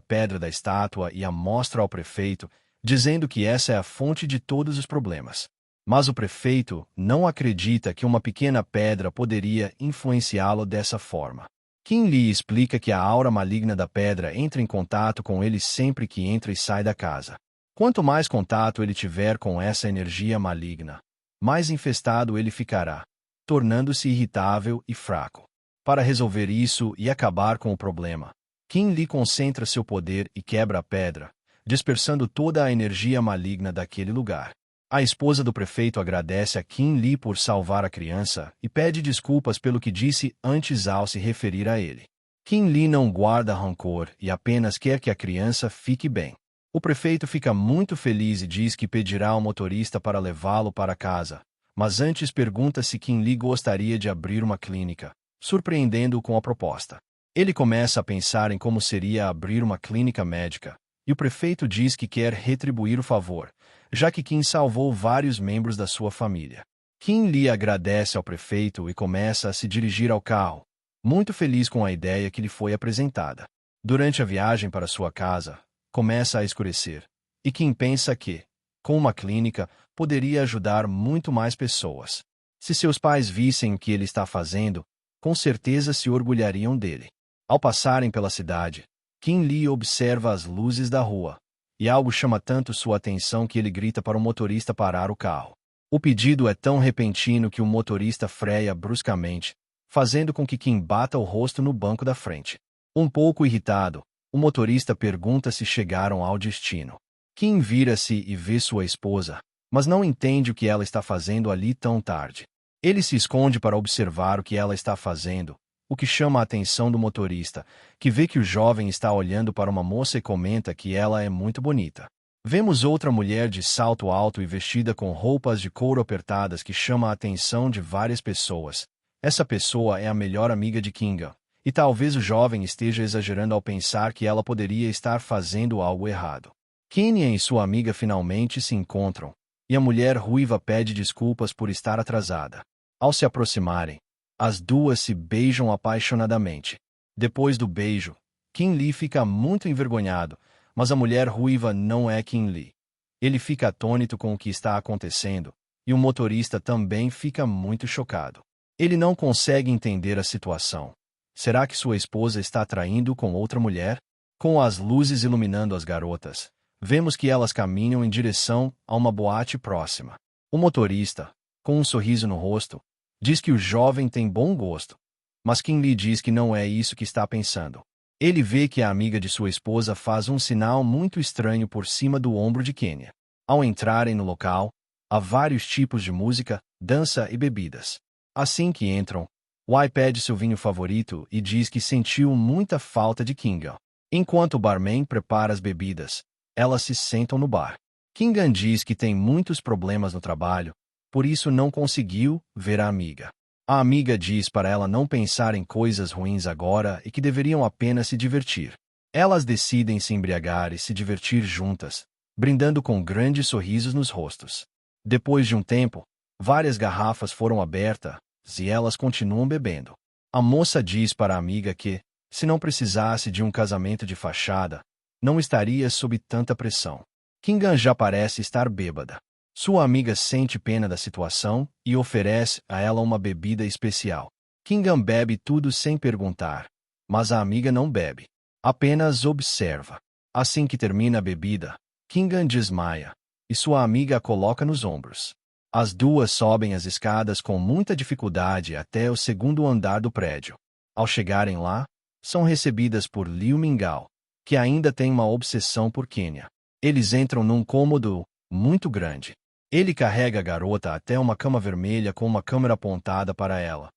pedra da estátua e a mostra ao prefeito, dizendo que essa é a fonte de todos os problemas. Mas o prefeito não acredita que uma pequena pedra poderia influenciá-lo dessa forma. Kim Lee explica que a aura maligna da pedra entra em contato com ele sempre que entra e sai da casa. Quanto mais contato ele tiver com essa energia maligna, mais infestado ele ficará, tornando-se irritável e fraco. Para resolver isso e acabar com o problema, Kim Lee concentra seu poder e quebra a pedra, dispersando toda a energia maligna daquele lugar. A esposa do prefeito agradece a Kim Lee por salvar a criança e pede desculpas pelo que disse antes ao se referir a ele. Kim Lee não guarda rancor e apenas quer que a criança fique bem. O prefeito fica muito feliz e diz que pedirá ao motorista para levá-lo para casa, mas antes pergunta se Kim Lee gostaria de abrir uma clínica, surpreendendo-o com a proposta. Ele começa a pensar em como seria abrir uma clínica médica, e o prefeito diz que quer retribuir o favor, já que Kim salvou vários membros da sua família. Kim Lee agradece ao prefeito e começa a se dirigir ao carro, muito feliz com a ideia que lhe foi apresentada. Durante a viagem para sua casa, começa a escurecer, e Kim pensa que, com uma clínica, poderia ajudar muito mais pessoas. Se seus pais vissem o que ele está fazendo, com certeza se orgulhariam dele. Ao passarem pela cidade, Kim Lee observa as luzes da rua, e algo chama tanto sua atenção que ele grita para o motorista parar o carro. O pedido é tão repentino que o motorista freia bruscamente, fazendo com que Kim bata o rosto no banco da frente. Um pouco irritado, o motorista pergunta se chegaram ao destino. Kim vira-se e vê sua esposa, mas não entende o que ela está fazendo ali tão tarde. Ele se esconde para observar o que ela está fazendo, o que chama a atenção do motorista, que vê que o jovem está olhando para uma moça e comenta que ela é muito bonita. Vemos outra mulher de salto alto e vestida com roupas de couro apertadas que chama a atenção de várias pessoas. Essa pessoa é a melhor amiga de Kinga, e talvez o jovem esteja exagerando ao pensar que ela poderia estar fazendo algo errado. Kenya e sua amiga finalmente se encontram, e a mulher ruiva pede desculpas por estar atrasada. Ao se aproximarem, as duas se beijam apaixonadamente. Depois do beijo, Kim Lee fica muito envergonhado, mas a mulher ruiva não é Kim Lee. Ele fica atônito com o que está acontecendo, e o motorista também fica muito chocado. Ele não consegue entender a situação. Será que sua esposa está traindo com outra mulher? Com as luzes iluminando as garotas, vemos que elas caminham em direção a uma boate próxima. O motorista, com um sorriso no rosto, diz que o jovem tem bom gosto, mas Kim Lee diz que não é isso que está pensando. Ele vê que a amiga de sua esposa faz um sinal muito estranho por cima do ombro de Kenya. Ao entrarem no local, há vários tipos de música, dança e bebidas. Assim que entram, Wai pede seu vinho favorito e diz que sentiu muita falta de Kinga. Enquanto o barman prepara as bebidas, elas se sentam no bar. Kinga diz que tem muitos problemas no trabalho, por isso não conseguiu ver a amiga. A amiga diz para ela não pensar em coisas ruins agora e que deveriam apenas se divertir. Elas decidem se embriagar e se divertir juntas, brindando com grandes sorrisos nos rostos. Depois de um tempo, várias garrafas foram abertas e elas continuam bebendo. A moça diz para a amiga que, se não precisasse de um casamento de fachada, não estaria sob tanta pressão. Kingan já parece estar bêbada. Sua amiga sente pena da situação e oferece a ela uma bebida especial. Kingan bebe tudo sem perguntar, mas a amiga não bebe. Apenas observa. Assim que termina a bebida, Kingan desmaia, e sua amiga a coloca nos ombros. As duas sobem as escadas com muita dificuldade até o segundo andar do prédio. Ao chegarem lá, são recebidas por Liu Mingao, que ainda tem uma obsessão por Kenya. Eles entram num cômodo muito grande. Ele carrega a garota até uma cama vermelha com uma câmera apontada para ela,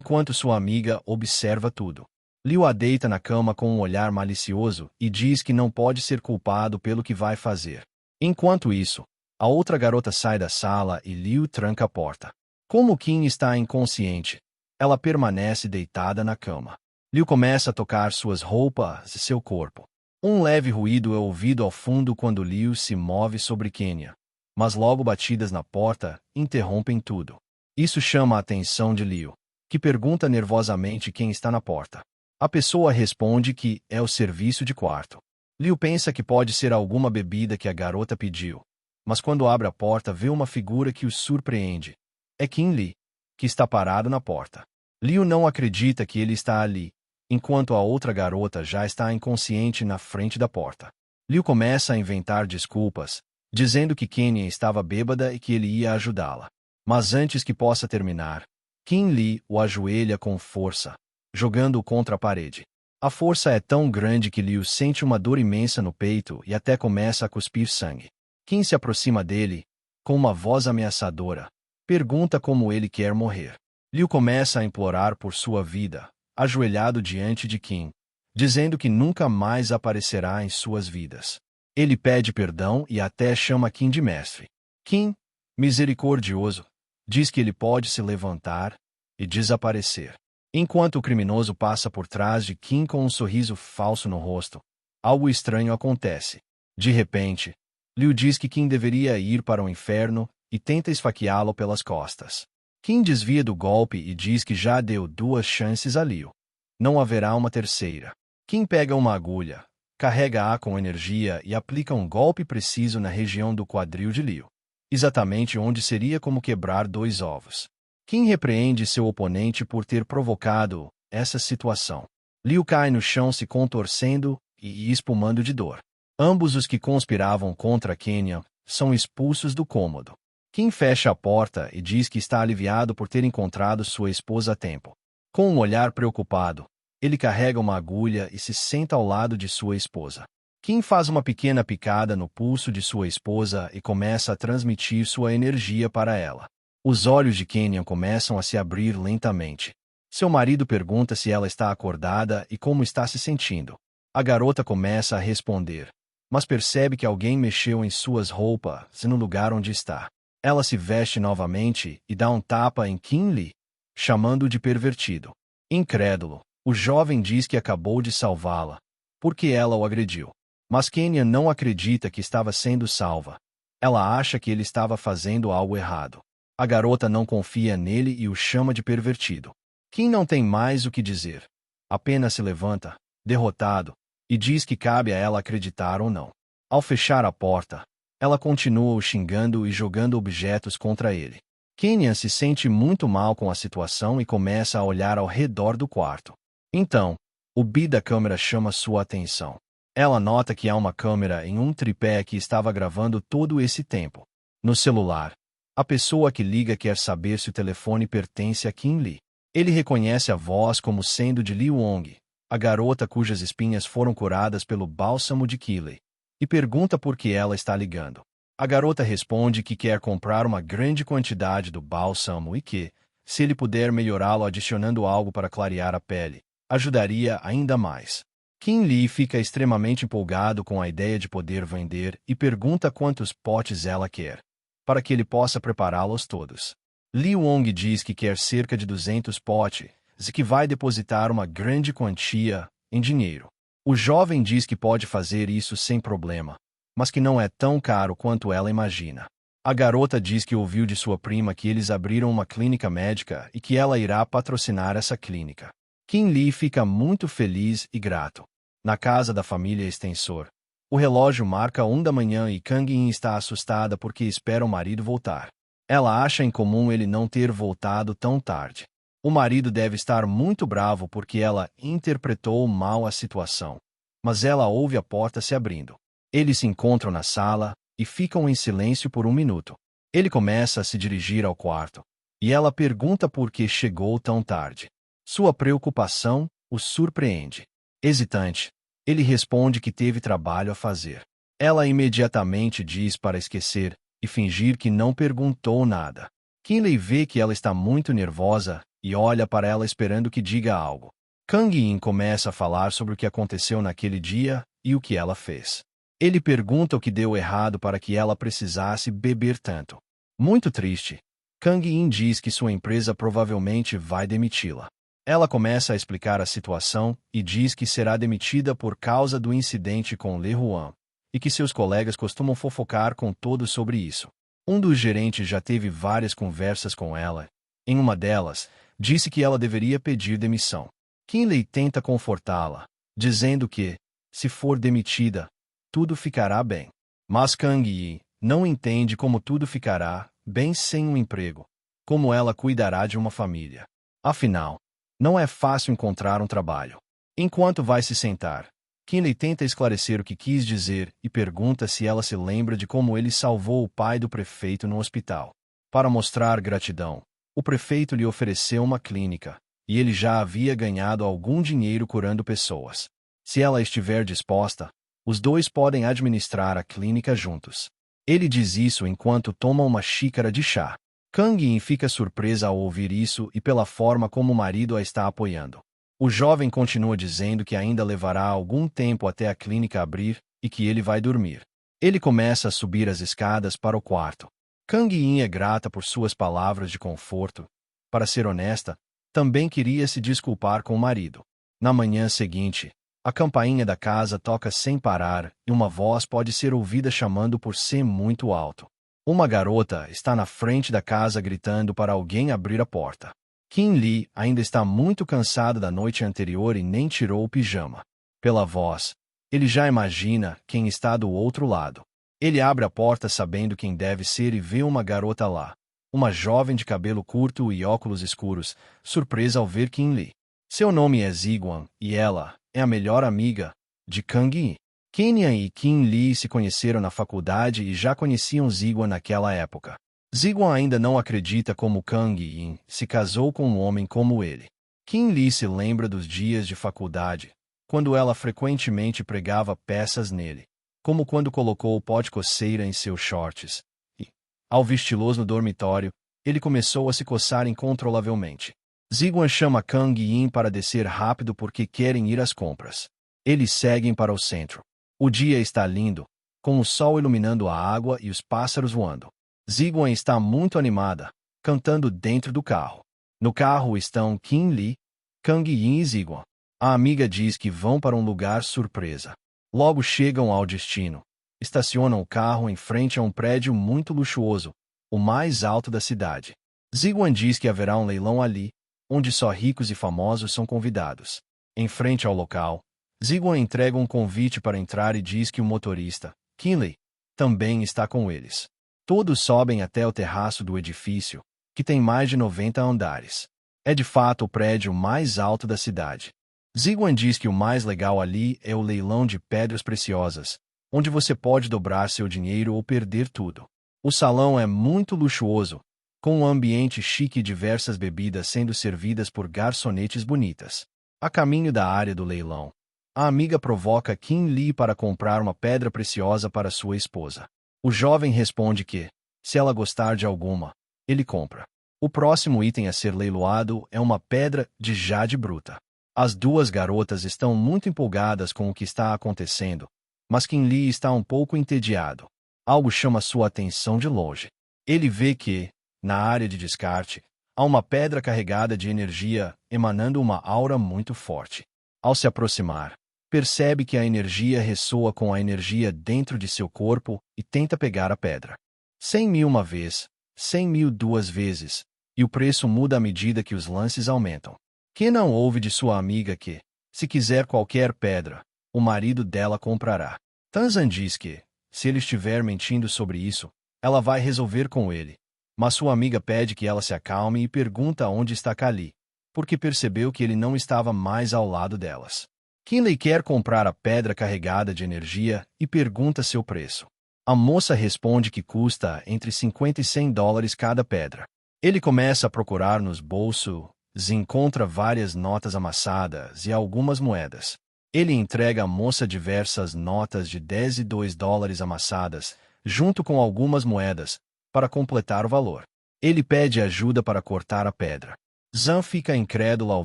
enquanto sua amiga observa tudo. Liu a deita na cama com um olhar malicioso e diz que não pode ser culpado pelo que vai fazer. Enquanto isso, a outra garota sai da sala e Liu tranca a porta. Como Kim está inconsciente, ela permanece deitada na cama. Liu começa a tocar suas roupas e seu corpo. Um leve ruído é ouvido ao fundo quando Liu se move sobre Kenya, mas logo batidas na porta interrompem tudo. Isso chama a atenção de Liu, que pergunta nervosamente quem está na porta. A pessoa responde que é o serviço de quarto. Liu pensa que pode ser alguma bebida que a garota pediu, mas quando abre a porta vê uma figura que o surpreende. É Kim Lee, que está parado na porta. Liu não acredita que ele está ali, enquanto a outra garota já está inconsciente na frente da porta. Liu começa a inventar desculpas, dizendo que Kenya estava bêbada e que ele ia ajudá-la. Mas antes que possa terminar, Kim Lee o ajoelha com força, jogando-o contra a parede. A força é tão grande que Liu sente uma dor imensa no peito e até começa a cuspir sangue. Kim se aproxima dele, com uma voz ameaçadora. Pergunta como ele quer morrer. Liu começa a implorar por sua vida, ajoelhado diante de Kim, dizendo que nunca mais aparecerá em suas vidas. Ele pede perdão e até chama Kim de mestre. Kim, misericordioso, diz que ele pode se levantar e desaparecer. Enquanto o criminoso passa por trás de Kim com um sorriso falso no rosto, algo estranho acontece. De repente, Liu diz que Kim deveria ir para o inferno e tenta esfaqueá-lo pelas costas. Kim desvia do golpe e diz que já deu 2 chances a Liu. Não haverá uma terceira. Kim pega uma agulha, carrega-a com energia e aplica um golpe preciso na região do quadril de Liu, exatamente onde seria como quebrar 2 ovos. Kim repreende seu oponente por ter provocado essa situação. Liu cai no chão se contorcendo e espumando de dor. Ambos os que conspiravam contra Kenya são expulsos do cômodo. Kim fecha a porta e diz que está aliviado por ter encontrado sua esposa a tempo. Com um olhar preocupado, ele carrega uma agulha e se senta ao lado de sua esposa. Kim faz uma pequena picada no pulso de sua esposa e começa a transmitir sua energia para ela. Os olhos de Kenya começam a se abrir lentamente. Seu marido pergunta se ela está acordada e como está se sentindo. A garota começa a responder, mas percebe que alguém mexeu em suas roupas no lugar onde está. Ela se veste novamente e dá um tapa em Kim Lee, chamando-o de pervertido. Incrédulo, o jovem diz que acabou de salvá-la, porque ela o agrediu. Mas Kenya não acredita que estava sendo salva. Ela acha que ele estava fazendo algo errado. A garota não confia nele e o chama de pervertido. Kim não tem mais o que dizer. Apenas se levanta, derrotado, e diz que cabe a ela acreditar ou não. Ao fechar a porta, ela continua o xingando e jogando objetos contra ele. Kenya se sente muito mal com a situação e começa a olhar ao redor do quarto. Então, o bi da câmera chama sua atenção. Ela nota que há uma câmera em um tripé que estava gravando todo esse tempo. No celular, a pessoa que liga quer saber se o telefone pertence a Kim Lee. Ele reconhece a voz como sendo de Liu Wong, a garota cujas espinhas foram curadas pelo bálsamo de Keeley, e pergunta por que ela está ligando. A garota responde que quer comprar uma grande quantidade do bálsamo e que, se ele puder melhorá-lo adicionando algo para clarear a pele, ajudaria ainda mais. Kim Lee fica extremamente empolgado com a ideia de poder vender e pergunta quantos potes ela quer, para que ele possa prepará-los todos. Liu Wong diz que quer cerca de 200 potes e que vai depositar uma grande quantia em dinheiro. O jovem diz que pode fazer isso sem problema, mas que não é tão caro quanto ela imagina. A garota diz que ouviu de sua prima que eles abriram uma clínica médica e que ela irá patrocinar essa clínica. Kim Lee fica muito feliz e grato. Na casa da família Extensor, o relógio marca 1 da manhã e Kang In está assustada porque espera o marido voltar. Ela acha incomum ele não ter voltado tão tarde. O marido deve estar muito bravo porque ela interpretou mal a situação. Mas ela ouve a porta se abrindo. Eles se encontram na sala e ficam em silêncio por um minuto. Ele começa a se dirigir ao quarto. E ela pergunta por que chegou tão tarde. Sua preocupação o surpreende. Hesitante, ele responde que teve trabalho a fazer. Ela imediatamente diz para esquecer e fingir que não perguntou nada. Kinley vê que ela está muito nervosa e olha para ela esperando que diga algo. Kang In começa a falar sobre o que aconteceu naquele dia e o que ela fez. Ele pergunta o que deu errado para que ela precisasse beber tanto. Muito triste, Kang In diz que sua empresa provavelmente vai demiti-la. Ela começa a explicar a situação e diz que será demitida por causa do incidente com Le Huan, e que seus colegas costumam fofocar com todos sobre isso. Um dos gerentes já teve várias conversas com ela. Em uma delas, disse que ela deveria pedir demissão. Kinley tenta confortá-la, dizendo que, se for demitida, tudo ficará bem. Mas Kang Yi não entende como tudo ficará bem sem um emprego, como ela cuidará de uma família. Afinal, não é fácil encontrar um trabalho. Enquanto vai se sentar, Kinley tenta esclarecer o que quis dizer e pergunta se ela se lembra de como ele salvou o pai do prefeito no hospital. Para mostrar gratidão, o prefeito lhe ofereceu uma clínica, e ele já havia ganhado algum dinheiro curando pessoas. Se ela estiver disposta, os dois podem administrar a clínica juntos. Ele diz isso enquanto toma uma xícara de chá. Kang In fica surpresa ao ouvir isso e pela forma como o marido a está apoiando. O jovem continua dizendo que ainda levará algum tempo até a clínica abrir e que ele vai dormir. Ele começa a subir as escadas para o quarto. Kang In é grata por suas palavras de conforto. Para ser honesta, também queria se desculpar com o marido. Na manhã seguinte, a campainha da casa toca sem parar e uma voz pode ser ouvida chamando por ser muito alto. Uma garota está na frente da casa gritando para alguém abrir a porta. Kim Lee ainda está muito cansado da noite anterior e nem tirou o pijama. Pela voz, ele já imagina quem está do outro lado. Ele abre a porta sabendo quem deve ser e vê uma garota lá. Uma jovem de cabelo curto e óculos escuros, surpresa ao ver Kim Lee. Seu nome é Ziguan e ela é a melhor amiga de Kang In. Kenya e Kim Lee se conheceram na faculdade e já conheciam Ziguan naquela época. Ziguan ainda não acredita como Kang In se casou com um homem como ele. Kim Lee se lembra dos dias de faculdade, quando ela frequentemente pregava peças nele, como quando colocou o pó de coceira em seus shorts. E, ao vesti-los no dormitório, ele começou a se coçar incontrolavelmente. Ziguan chama Kang In para descer rápido porque querem ir às compras. Eles seguem para o centro. O dia está lindo, com o sol iluminando a água e os pássaros voando. Ziguan está muito animada, cantando dentro do carro. No carro estão Kim Lee, Kang In e Ziguan. A amiga diz que vão para um lugar surpresa. Logo chegam ao destino. Estacionam o carro em frente a um prédio muito luxuoso, o mais alto da cidade. Ziguan diz que haverá um leilão ali, onde só ricos e famosos são convidados. Em frente ao local, Ziguan entrega um convite para entrar e diz que o motorista, Kinley, também está com eles. Todos sobem até o terraço do edifício, que tem mais de 90 andares. É de fato o prédio mais alto da cidade. Ziguan diz que o mais legal ali é o leilão de pedras preciosas, onde você pode dobrar seu dinheiro ou perder tudo. O salão é muito luxuoso, com um ambiente chique e diversas bebidas sendo servidas por garçonetes bonitas. A caminho da área do leilão, a amiga provoca Kim Lee para comprar uma pedra preciosa para sua esposa. O jovem responde que, se ela gostar de alguma, ele compra. O próximo item a ser leiloado é uma pedra de jade bruta. As duas garotas estão muito empolgadas com o que está acontecendo, mas Kim Lee está um pouco entediado. Algo chama sua atenção de longe. Ele vê que, na área de descarte, há uma pedra carregada de energia emanando uma aura muito forte. Ao se aproximar, percebe que a energia ressoa com a energia dentro de seu corpo e tenta pegar a pedra. 100.000 uma vez, 100.000 duas vezes, e o preço muda à medida que os lances aumentam. Que não ouve de sua amiga que, se quiser qualquer pedra, o marido dela comprará. Tanzan diz que, se ele estiver mentindo sobre isso, ela vai resolver com ele. Mas sua amiga pede que ela se acalme e pergunta onde está Kali. porque percebeu que ele não estava mais ao lado delas. Kinley quer comprar a pedra carregada de energia e pergunta seu preço. A moça responde que custa entre 50 e 100 dólares cada pedra. Ele começa a procurar nos bolsos e encontra várias notas amassadas e algumas moedas. Ele entrega à moça diversas notas de 10 e 2 dólares amassadas, junto com algumas moedas, para completar o valor. Ele pede ajuda para cortar a pedra. Zan fica incrédulo ao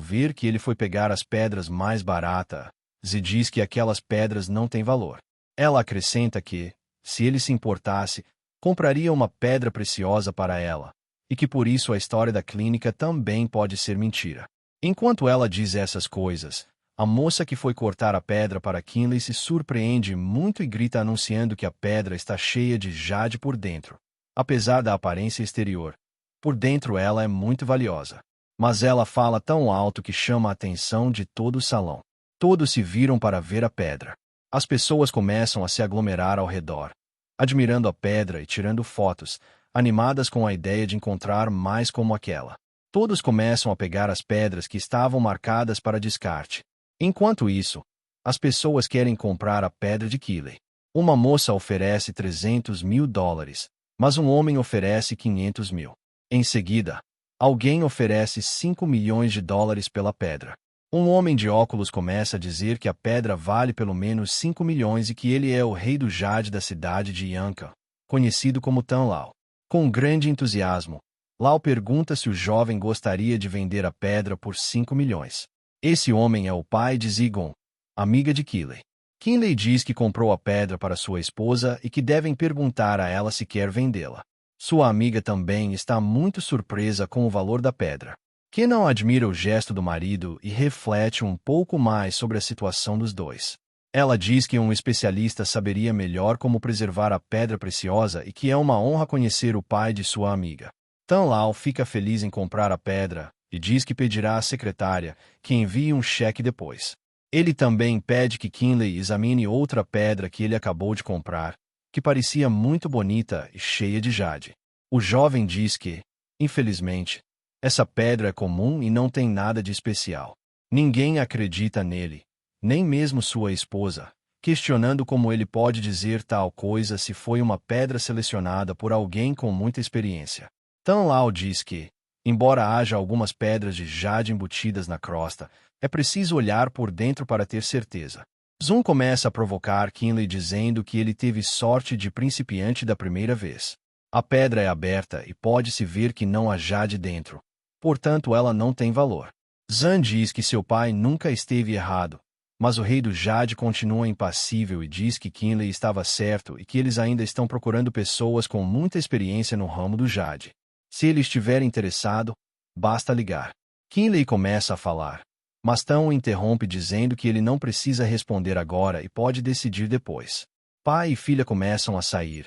ver que ele foi pegar as pedras mais baratas e diz que aquelas pedras não têm valor. Ela acrescenta que, se ele se importasse, compraria uma pedra preciosa para ela, e que por isso a história da clínica também pode ser mentira. Enquanto ela diz essas coisas, a moça que foi cortar a pedra para Kinley se surpreende muito e grita anunciando que a pedra está cheia de jade por dentro. Apesar da aparência exterior, por dentro ela é muito valiosa. Mas ela fala tão alto que chama a atenção de todo o salão. Todos se viram para ver a pedra. As pessoas começam a se aglomerar ao redor, admirando a pedra e tirando fotos, animadas com a ideia de encontrar mais como aquela. Todos começam a pegar as pedras que estavam marcadas para descarte. Enquanto isso, as pessoas querem comprar a pedra de Kinley. Uma moça oferece 300 mil dólares, mas um homem oferece 500 mil. Em seguida, alguém oferece 5 milhões de dólares pela pedra. Um homem de óculos começa a dizer que a pedra vale pelo menos 5 milhões e que ele é o rei do jade da cidade de Yanka, conhecido como Tan Lau. Com grande entusiasmo, Lau pergunta se o jovem gostaria de vender a pedra por 5 milhões. Esse homem é o pai de Zigon, amiga de Kinley. Kinley diz que comprou a pedra para sua esposa e que devem perguntar a ela se quer vendê-la. Sua amiga também está muito surpresa com o valor da pedra. Que não admira o gesto do marido e reflete um pouco mais sobre a situação dos dois. Ela diz que um especialista saberia melhor como preservar a pedra preciosa e que é uma honra conhecer o pai de sua amiga. Tan Lau fica feliz em comprar a pedra e diz que pedirá à secretária que envie um cheque depois. Ele também pede que Kinley examine outra pedra que ele acabou de comprar, que parecia muito bonita e cheia de jade. O jovem diz que, infelizmente, essa pedra é comum e não tem nada de especial. Ninguém acredita nele, nem mesmo sua esposa, questionando como ele pode dizer tal coisa se foi uma pedra selecionada por alguém com muita experiência. Tan Lau diz que, embora haja algumas pedras de jade embutidas na crosta, é preciso olhar por dentro para ter certeza. Zun começa a provocar Kinley dizendo que ele teve sorte de principiante da primeira vez. A pedra é aberta e pode-se ver que não há jade dentro. Portanto, ela não tem valor. Zan diz que seu pai nunca esteve errado, mas o rei do jade continua impassível e diz que Kinley estava certo e que eles ainda estão procurando pessoas com muita experiência no ramo do jade. Se ele estiver interessado, basta ligar. Kinley começa a falar, mas Tan o interrompe dizendo que ele não precisa responder agora e pode decidir depois. Pai e filha começam a sair.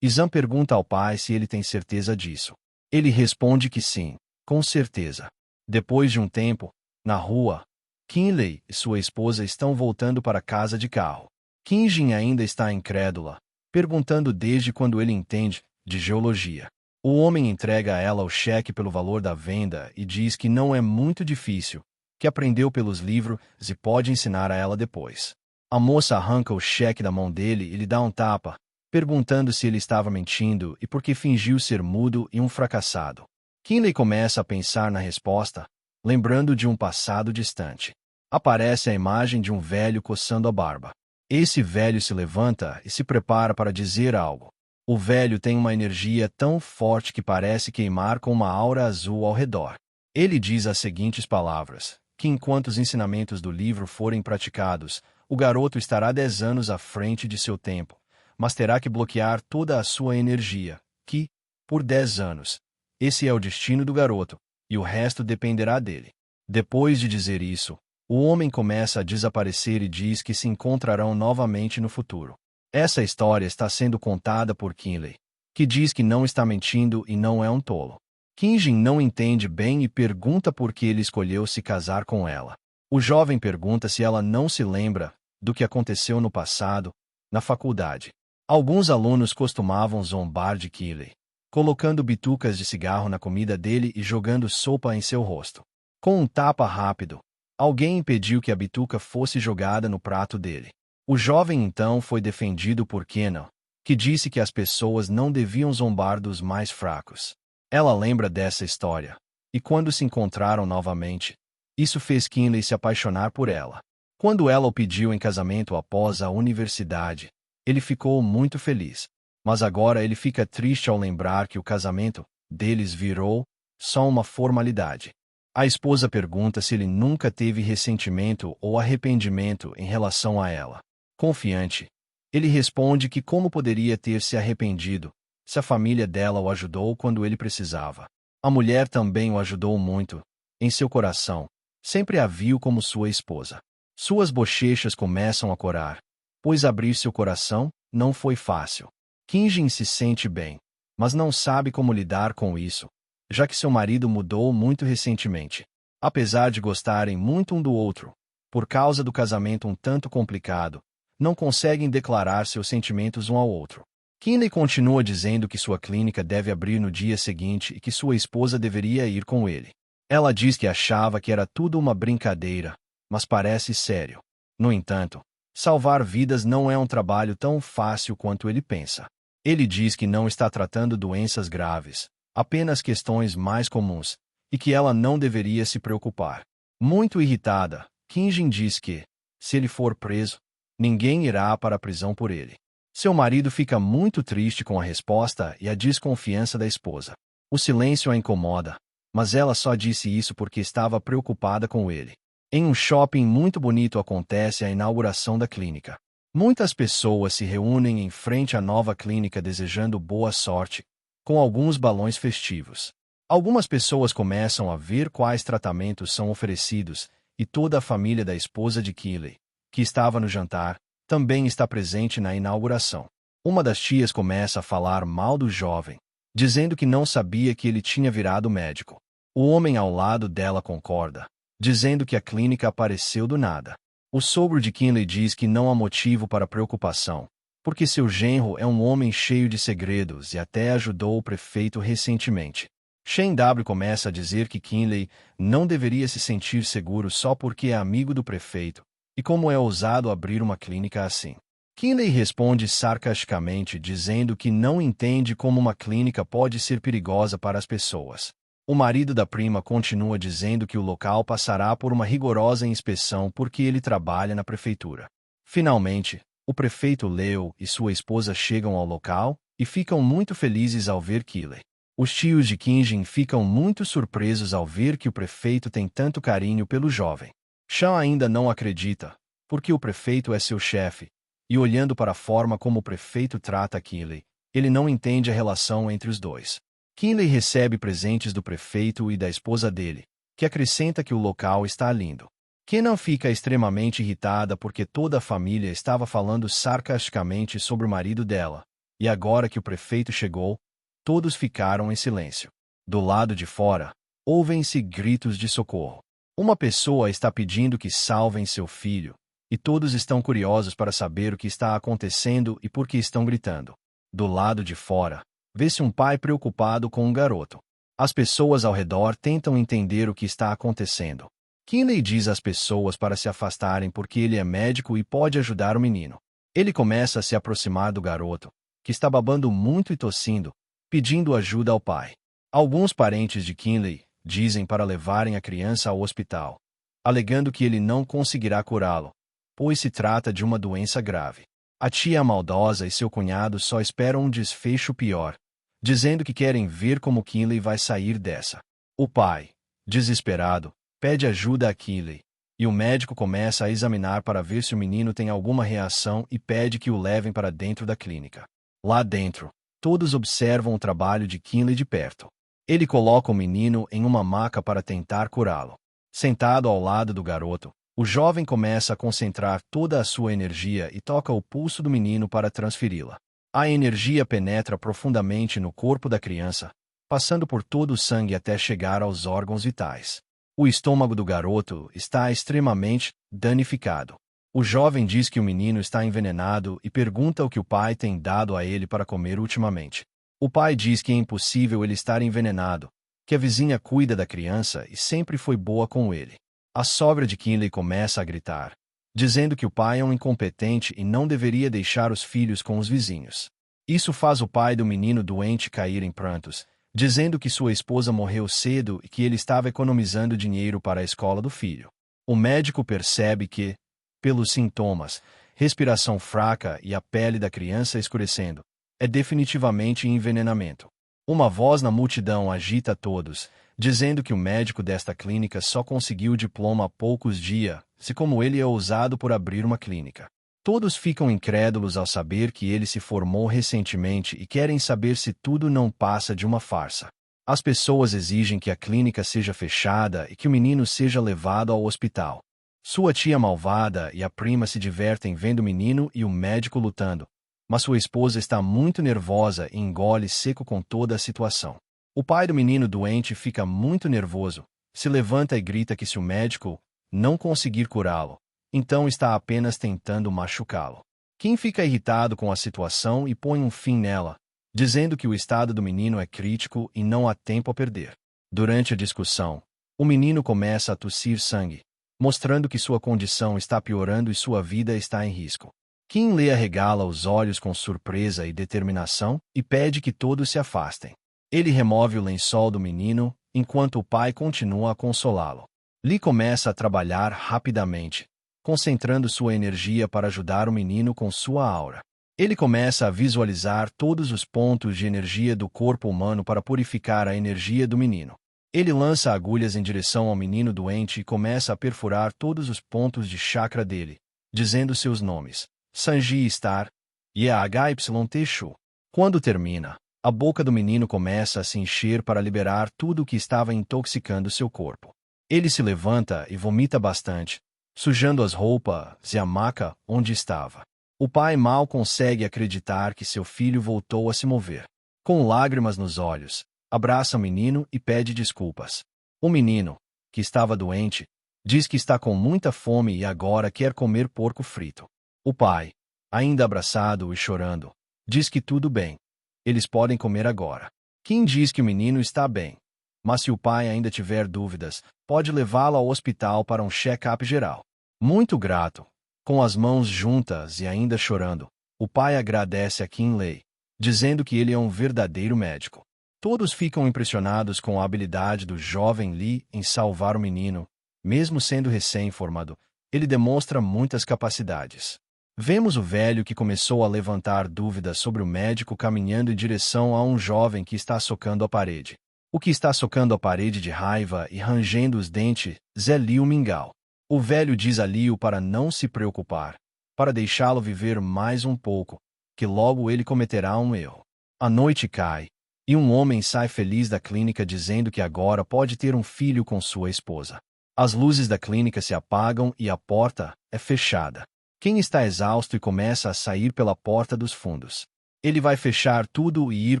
Zan pergunta ao pai se ele tem certeza disso. Ele responde que sim, com certeza. Depois de um tempo, na rua, Kinley e sua esposa estão voltando para casa de carro. Kinjin ainda está incrédula, perguntando desde quando ele entende de geologia. O homem entrega a ela o cheque pelo valor da venda e diz que não é muito difícil, que aprendeu pelos livros e pode ensinar a ela depois. A moça arranca o cheque da mão dele e lhe dá um tapa, perguntando se ele estava mentindo e por que fingiu ser mudo e um fracassado. Kinley começa a pensar na resposta, lembrando de um passado distante. Aparece a imagem de um velho coçando a barba. Esse velho se levanta e se prepara para dizer algo. O velho tem uma energia tão forte que parece queimar com uma aura azul ao redor. Ele diz as seguintes palavras, que enquanto os ensinamentos do livro forem praticados, o garoto estará 10 anos à frente de seu tempo, mas terá que bloquear toda a sua energia, que, por 10 anos, esse é o destino do garoto, e o resto dependerá dele. Depois de dizer isso, o homem começa a desaparecer e diz que se encontrarão novamente no futuro. Essa história está sendo contada por Kinley, que diz que não está mentindo e não é um tolo. Kinjin não entende bem e pergunta por que ele escolheu se casar com ela. O jovem pergunta se ela não se lembra do que aconteceu no passado, na faculdade. Alguns alunos costumavam zombar de Kinley, colocando bitucas de cigarro na comida dele e jogando sopa em seu rosto. Com um tapa rápido, alguém impediu que a bituca fosse jogada no prato dele. O jovem então foi defendido por Kenan, que disse que as pessoas não deviam zombar dos mais fracos. Ela lembra dessa história, e quando se encontraram novamente, isso fez Kinley se apaixonar por ela. Quando ela o pediu em casamento após a universidade, ele ficou muito feliz. Mas agora ele fica triste ao lembrar que o casamento deles virou só uma formalidade. A esposa pergunta se ele nunca teve ressentimento ou arrependimento em relação a ela. Confiante, ele responde que como poderia ter se arrependido se a família dela o ajudou quando ele precisava. A mulher também o ajudou muito. Em seu coração, sempre a viu como sua esposa. Suas bochechas começam a corar, pois abrir seu coração não foi fácil. Kinjin se sente bem, mas não sabe como lidar com isso, já que seu marido mudou muito recentemente. Apesar de gostarem muito um do outro, por causa do casamento um tanto complicado, não conseguem declarar seus sentimentos um ao outro. Kinley continua dizendo que sua clínica deve abrir no dia seguinte e que sua esposa deveria ir com ele. Ela diz que achava que era tudo uma brincadeira, mas parece sério. No entanto, salvar vidas não é um trabalho tão fácil quanto ele pensa. Ele diz que não está tratando doenças graves, apenas questões mais comuns, e que ela não deveria se preocupar. Muito irritada, Kinjin diz que, se ele for preso, ninguém irá para a prisão por ele. Seu marido fica muito triste com a resposta e a desconfiança da esposa. O silêncio a incomoda, mas ela só disse isso porque estava preocupada com ele. Em um shopping muito bonito acontece a inauguração da clínica. Muitas pessoas se reúnem em frente à nova clínica desejando boa sorte, com alguns balões festivos. Algumas pessoas começam a ver quais tratamentos são oferecidos, e toda a família da esposa de Kinley, que estava no jantar, também está presente na inauguração. Uma das tias começa a falar mal do jovem, dizendo que não sabia que ele tinha virado médico. O homem ao lado dela concorda, dizendo que a clínica apareceu do nada. O sogro de Kinley diz que não há motivo para preocupação, porque seu genro é um homem cheio de segredos e até ajudou o prefeito recentemente. Shane W. começa a dizer que Kinley não deveria se sentir seguro só porque é amigo do prefeito, e como é ousado abrir uma clínica assim. Kinley responde sarcasticamente dizendo que não entende como uma clínica pode ser perigosa para as pessoas. O marido da prima continua dizendo que o local passará por uma rigorosa inspeção porque ele trabalha na prefeitura. Finalmente, o prefeito Leo e sua esposa chegam ao local e ficam muito felizes ao ver Kinley. Os tios de Kinjin ficam muito surpresos ao ver que o prefeito tem tanto carinho pelo jovem. Sean ainda não acredita, porque o prefeito é seu chefe, e olhando para a forma como o prefeito trata Kinley, ele não entende a relação entre os dois. Kinley recebe presentes do prefeito e da esposa dele, que acrescenta que o local está lindo. Kenan fica extremamente irritada porque toda a família estava falando sarcasticamente sobre o marido dela, e agora que o prefeito chegou, todos ficaram em silêncio. Do lado de fora, ouvem-se gritos de socorro. Uma pessoa está pedindo que salvem seu filho, e todos estão curiosos para saber o que está acontecendo e por que estão gritando. Do lado de fora, vê-se um pai preocupado com um garoto. As pessoas ao redor tentam entender o que está acontecendo. Kinley diz às pessoas para se afastarem porque ele é médico e pode ajudar o menino. Ele começa a se aproximar do garoto, que está babando muito e tossindo, pedindo ajuda ao pai. Alguns parentes de Kinley dizem para levarem a criança ao hospital, alegando que ele não conseguirá curá-lo, pois se trata de uma doença grave. A tia maldosa e seu cunhado só esperam um desfecho pior, dizendo que querem ver como Kinley vai sair dessa. O pai, desesperado, pede ajuda a Kinley, e o médico começa a examinar para ver se o menino tem alguma reação e pede que o levem para dentro da clínica. Lá dentro, todos observam o trabalho de Kinley de perto. Ele coloca o menino em uma maca para tentar curá-lo. Sentado ao lado do garoto, o jovem começa a concentrar toda a sua energia e toca o pulso do menino para transferi-la. A energia penetra profundamente no corpo da criança, passando por todo o sangue até chegar aos órgãos vitais. O estômago do garoto está extremamente danificado. O jovem diz que o menino está envenenado e pergunta o que o pai tem dado a ele para comer ultimamente. O pai diz que é impossível ele estar envenenado, que a vizinha cuida da criança e sempre foi boa com ele. A sogra de Kinley começa a gritar, dizendo que o pai é um incompetente e não deveria deixar os filhos com os vizinhos. Isso faz o pai do menino doente cair em prantos, dizendo que sua esposa morreu cedo e que ele estava economizando dinheiro para a escola do filho. O médico percebe que, pelos sintomas, respiração fraca e a pele da criança escurecendo, é definitivamente envenenamento. Uma voz na multidão agita todos, dizendo que o médico desta clínica só conseguiu o diploma há poucos dias, se como ele é ousado por abrir uma clínica. Todos ficam incrédulos ao saber que ele se formou recentemente e querem saber se tudo não passa de uma farsa. As pessoas exigem que a clínica seja fechada e que o menino seja levado ao hospital. Sua tia malvada e a prima se divertem vendo o menino e o médico lutando, mas sua esposa está muito nervosa e engole seco com toda a situação. O pai do menino doente fica muito nervoso, se levanta e grita que se o médico não conseguir curá-lo, então está apenas tentando machucá-lo. Kim fica irritado com a situação e põe um fim nela, dizendo que o estado do menino é crítico e não há tempo a perder. Durante a discussão, o menino começa a tossir sangue, mostrando que sua condição está piorando e sua vida está em risco. Kim lhe arregala os olhos com surpresa e determinação e pede que todos se afastem. Ele remove o lençol do menino, enquanto o pai continua a consolá-lo. Lee começa a trabalhar rapidamente, concentrando sua energia para ajudar o menino com sua aura. Ele começa a visualizar todos os pontos de energia do corpo humano para purificar a energia do menino. Ele lança agulhas em direção ao menino doente e começa a perfurar todos os pontos de chakra dele, dizendo seus nomes: Sanji Star e HYT Shu. Quando termina, a boca do menino começa a se encher para liberar tudo o que estava intoxicando seu corpo. Ele se levanta e vomita bastante, sujando as roupas e a maca onde estava. O pai mal consegue acreditar que seu filho voltou a se mover. Com lágrimas nos olhos, abraça o menino e pede desculpas. O menino, que estava doente, diz que está com muita fome e agora quer comer porco frito. O pai, ainda abraçado e chorando, diz que tudo bem. Eles podem comer agora. Kim diz que o menino está bem, mas se o pai ainda tiver dúvidas, pode levá-lo ao hospital para um check-up geral. Muito grato, com as mãos juntas e ainda chorando, o pai agradece a Kim Lei, dizendo que ele é um verdadeiro médico. Todos ficam impressionados com a habilidade do jovem Lee em salvar o menino. Mesmo sendo recém-formado, ele demonstra muitas capacidades. Vemos o velho que começou a levantar dúvidas sobre o médico caminhando em direção a um jovem que está socando a parede. O que está socando a parede de raiva e rangendo os dentes é Liu Mingao. O velho diz a Liu para não se preocupar, para deixá-lo viver mais um pouco, que logo ele cometerá um erro. A noite cai, e um homem sai feliz da clínica dizendo que agora pode ter um filho com sua esposa. As luzes da clínica se apagam e a porta é fechada. Quem está exausto e começa a sair pela porta dos fundos. Ele vai fechar tudo e ir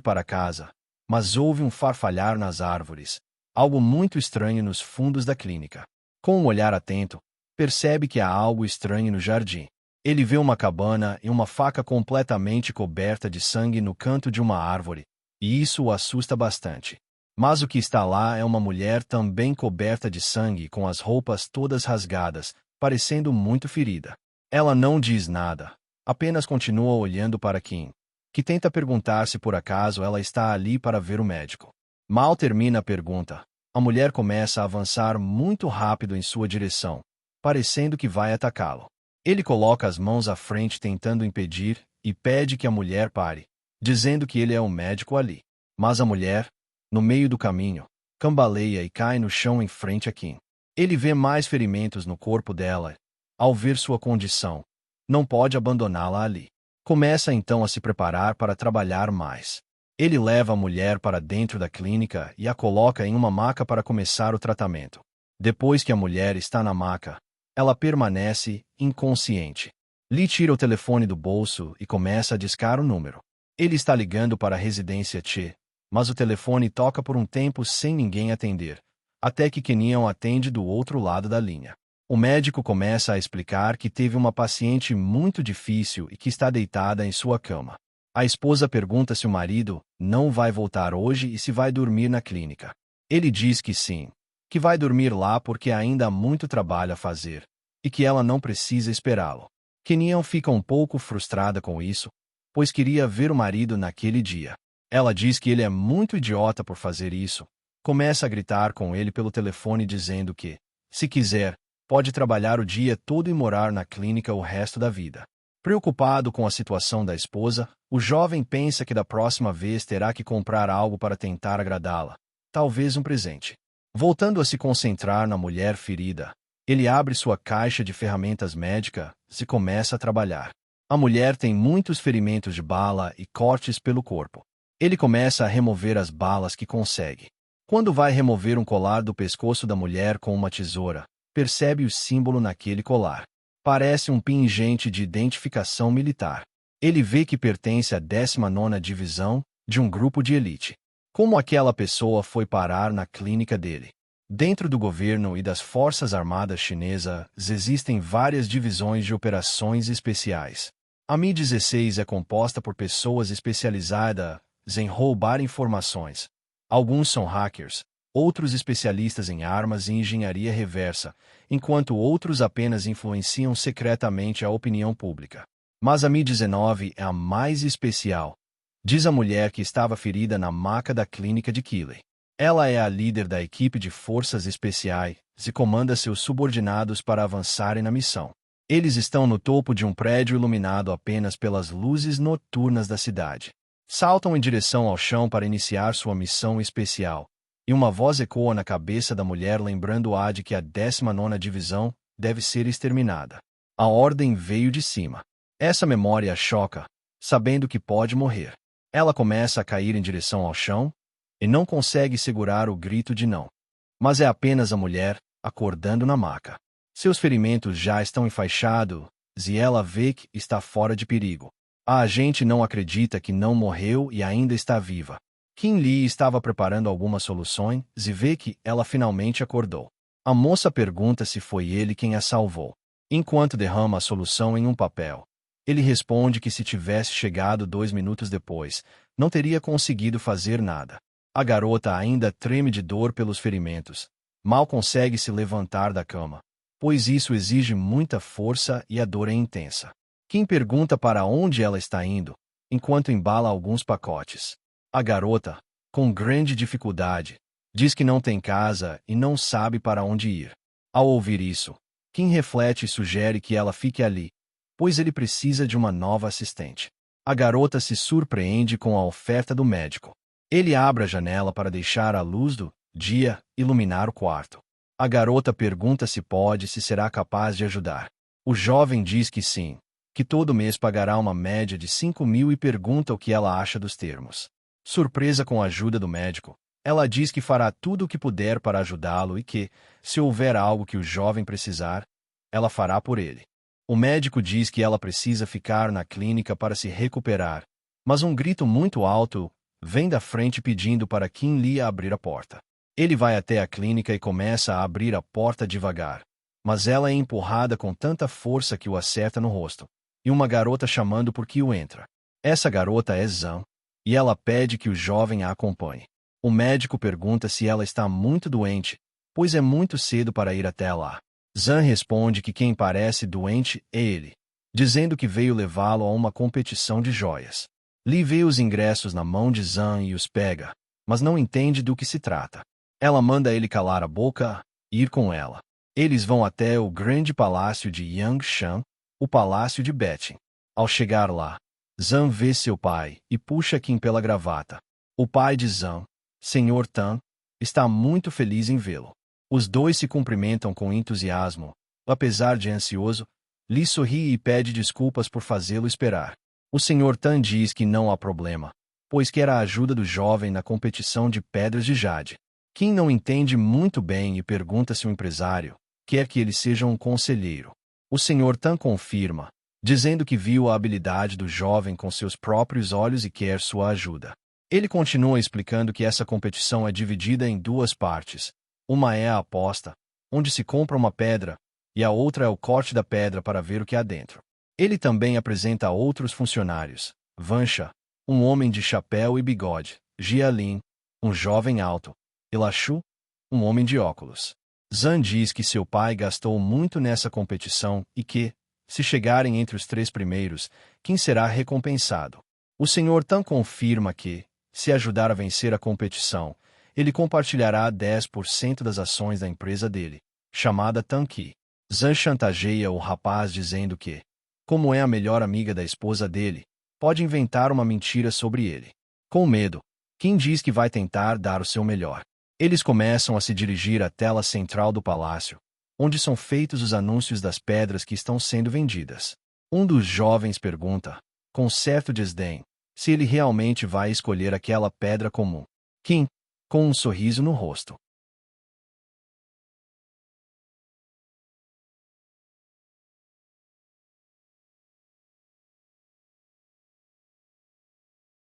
para casa, mas ouve um farfalhar nas árvores, algo muito estranho nos fundos da clínica. Com um olhar atento, percebe que há algo estranho no jardim. Ele vê uma cabana e uma faca completamente coberta de sangue no canto de uma árvore, e isso o assusta bastante. Mas o que está lá é uma mulher também coberta de sangue com as roupas todas rasgadas, parecendo muito ferida. Ela não diz nada, apenas continua olhando para Kim, que tenta perguntar se por acaso ela está ali para ver o médico. Mal termina a pergunta, a mulher começa a avançar muito rápido em sua direção, parecendo que vai atacá-lo. Ele coloca as mãos à frente tentando impedir e pede que a mulher pare, dizendo que ele é o médico ali. Mas a mulher, no meio do caminho, cambaleia e cai no chão em frente a Kim. Ele vê mais ferimentos no corpo dela. Ao ver sua condição, não pode abandoná-la ali. Começa então a se preparar para trabalhar mais. Ele leva a mulher para dentro da clínica e a coloca em uma maca para começar o tratamento. Depois que a mulher está na maca, ela permanece inconsciente. Lee tira o telefone do bolso e começa a discar o número. Ele está ligando para a residência Che, mas o telefone toca por um tempo sem ninguém atender, até que Kenyon atende do outro lado da linha. O médico começa a explicar que teve uma paciente muito difícil e que está deitada em sua cama. A esposa pergunta se o marido não vai voltar hoje e se vai dormir na clínica. Ele diz que sim, que vai dormir lá porque ainda há muito trabalho a fazer, e que ela não precisa esperá-lo. Kenyon fica um pouco frustrada com isso, pois queria ver o marido naquele dia. Ela diz que ele é muito idiota por fazer isso. Começa a gritar com ele pelo telefone dizendo que, se quiser, pode trabalhar o dia todo e morar na clínica o resto da vida. Preocupado com a situação da esposa, o jovem pensa que da próxima vez terá que comprar algo para tentar agradá-la, talvez um presente. Voltando a se concentrar na mulher ferida, ele abre sua caixa de ferramentas médicas e começa a trabalhar. A mulher tem muitos ferimentos de bala e cortes pelo corpo. Ele começa a remover as balas que consegue. Quando vai remover um colar do pescoço da mulher com uma tesoura, percebe o símbolo naquele colar. Parece um pingente de identificação militar. Ele vê que pertence à 19ª Divisão, de um grupo de elite. Como aquela pessoa foi parar na clínica dele? Dentro do governo e das Forças Armadas Chinesas, existem várias divisões de operações especiais. A Mi-16 é composta por pessoas especializadas em roubar informações. Alguns são hackers, outros especialistas em armas e engenharia reversa, enquanto outros apenas influenciam secretamente a opinião pública. Mas a Mi-19 é a mais especial, diz a mulher que estava ferida na maca da clínica de Keeley. Ela é a líder da equipe de forças especiais e comanda seus subordinados para avançarem na missão. Eles estão no topo de um prédio iluminado apenas pelas luzes noturnas da cidade. Saltam em direção ao chão para iniciar sua missão especial, e uma voz ecoa na cabeça da mulher lembrando-a de que a 19ª Divisão deve ser exterminada. A ordem veio de cima. Essa memória a choca, sabendo que pode morrer. Ela começa a cair em direção ao chão, e não consegue segurar o grito de não. Mas é apenas a mulher, acordando na maca. Seus ferimentos já estão enfaixados, e ela vê que está fora de perigo. A agente não acredita que não morreu e ainda está viva. Kim Lee estava preparando algumas soluções e vê que ela finalmente acordou. A moça pergunta se foi ele quem a salvou. Enquanto derrama a solução em um papel, ele responde que se tivesse chegado 2 minutos depois, não teria conseguido fazer nada. A garota ainda treme de dor pelos ferimentos. Mal consegue se levantar da cama, pois isso exige muita força e a dor é intensa. Kim pergunta para onde ela está indo, enquanto embala alguns pacotes. A garota, com grande dificuldade, diz que não tem casa e não sabe para onde ir. Ao ouvir isso, Kim reflete e sugere que ela fique ali, pois ele precisa de uma nova assistente. A garota se surpreende com a oferta do médico. Ele abre a janela para deixar a luz do dia iluminar o quarto. A garota pergunta se será capaz de ajudar. O jovem diz que sim, que todo mês pagará uma média de 5.000 e pergunta o que ela acha dos termos. Surpresa com a ajuda do médico, ela diz que fará tudo o que puder para ajudá-lo e que, se houver algo que o jovem precisar, ela fará por ele. O médico diz que ela precisa ficar na clínica para se recuperar, mas um grito muito alto vem da frente pedindo para Kim Lee abrir a porta. Ele vai até a clínica e começa a abrir a porta devagar, mas ela é empurrada com tanta força que o acerta no rosto. E uma garota chamando por que o entra. Essa garota é Zhang, e ela pede que o jovem a acompanhe. O médico pergunta se ela está muito doente, pois é muito cedo para ir até lá. Zhang responde que quem parece doente é ele, dizendo que veio levá-lo a uma competição de joias. Li vê os ingressos na mão de Zhang e os pega, mas não entende do que se trata. Ela manda ele calar a boca e ir com ela. Eles vão até o grande palácio de Yangshan, o palácio de Betin. Ao chegar lá, Zhang vê seu pai e puxa Kim pela gravata. O pai de Zhang, Sr. Tan, está muito feliz em vê-lo. Os dois se cumprimentam com entusiasmo. Apesar de ansioso, Li sorri e pede desculpas por fazê-lo esperar. O Sr. Tan diz que não há problema, pois quer a ajuda do jovem na competição de pedras de jade. Kim não entende muito bem e pergunta se o empresário quer que ele seja um conselheiro. O Sr. Tan confirma, dizendo que viu a habilidade do jovem com seus próprios olhos e quer sua ajuda. Ele continua explicando que essa competição é dividida em 2 partes. Uma é a aposta, onde se compra uma pedra, e a outra é o corte da pedra para ver o que há dentro. Ele também apresenta a outros funcionários: Vansha, um homem de chapéu e bigode; Jialin, um jovem alto; Elashu, um homem de óculos. Zan diz que seu pai gastou muito nessa competição e que, se chegarem entre os 3 primeiros, quem será recompensado? O Sr. Tan confirma que, se ajudar a vencer a competição, ele compartilhará 10% das ações da empresa dele, chamada Tanqi. Zan chantageia o rapaz dizendo que, como é a melhor amiga da esposa dele, pode inventar uma mentira sobre ele. Com medo, Kim diz que vai tentar dar o seu melhor. Eles começam a se dirigir à tela central do palácio, onde são feitos os anúncios das pedras que estão sendo vendidas. Um dos jovens pergunta, com certo desdém, se ele realmente vai escolher aquela pedra comum. Kim, com um sorriso no rosto,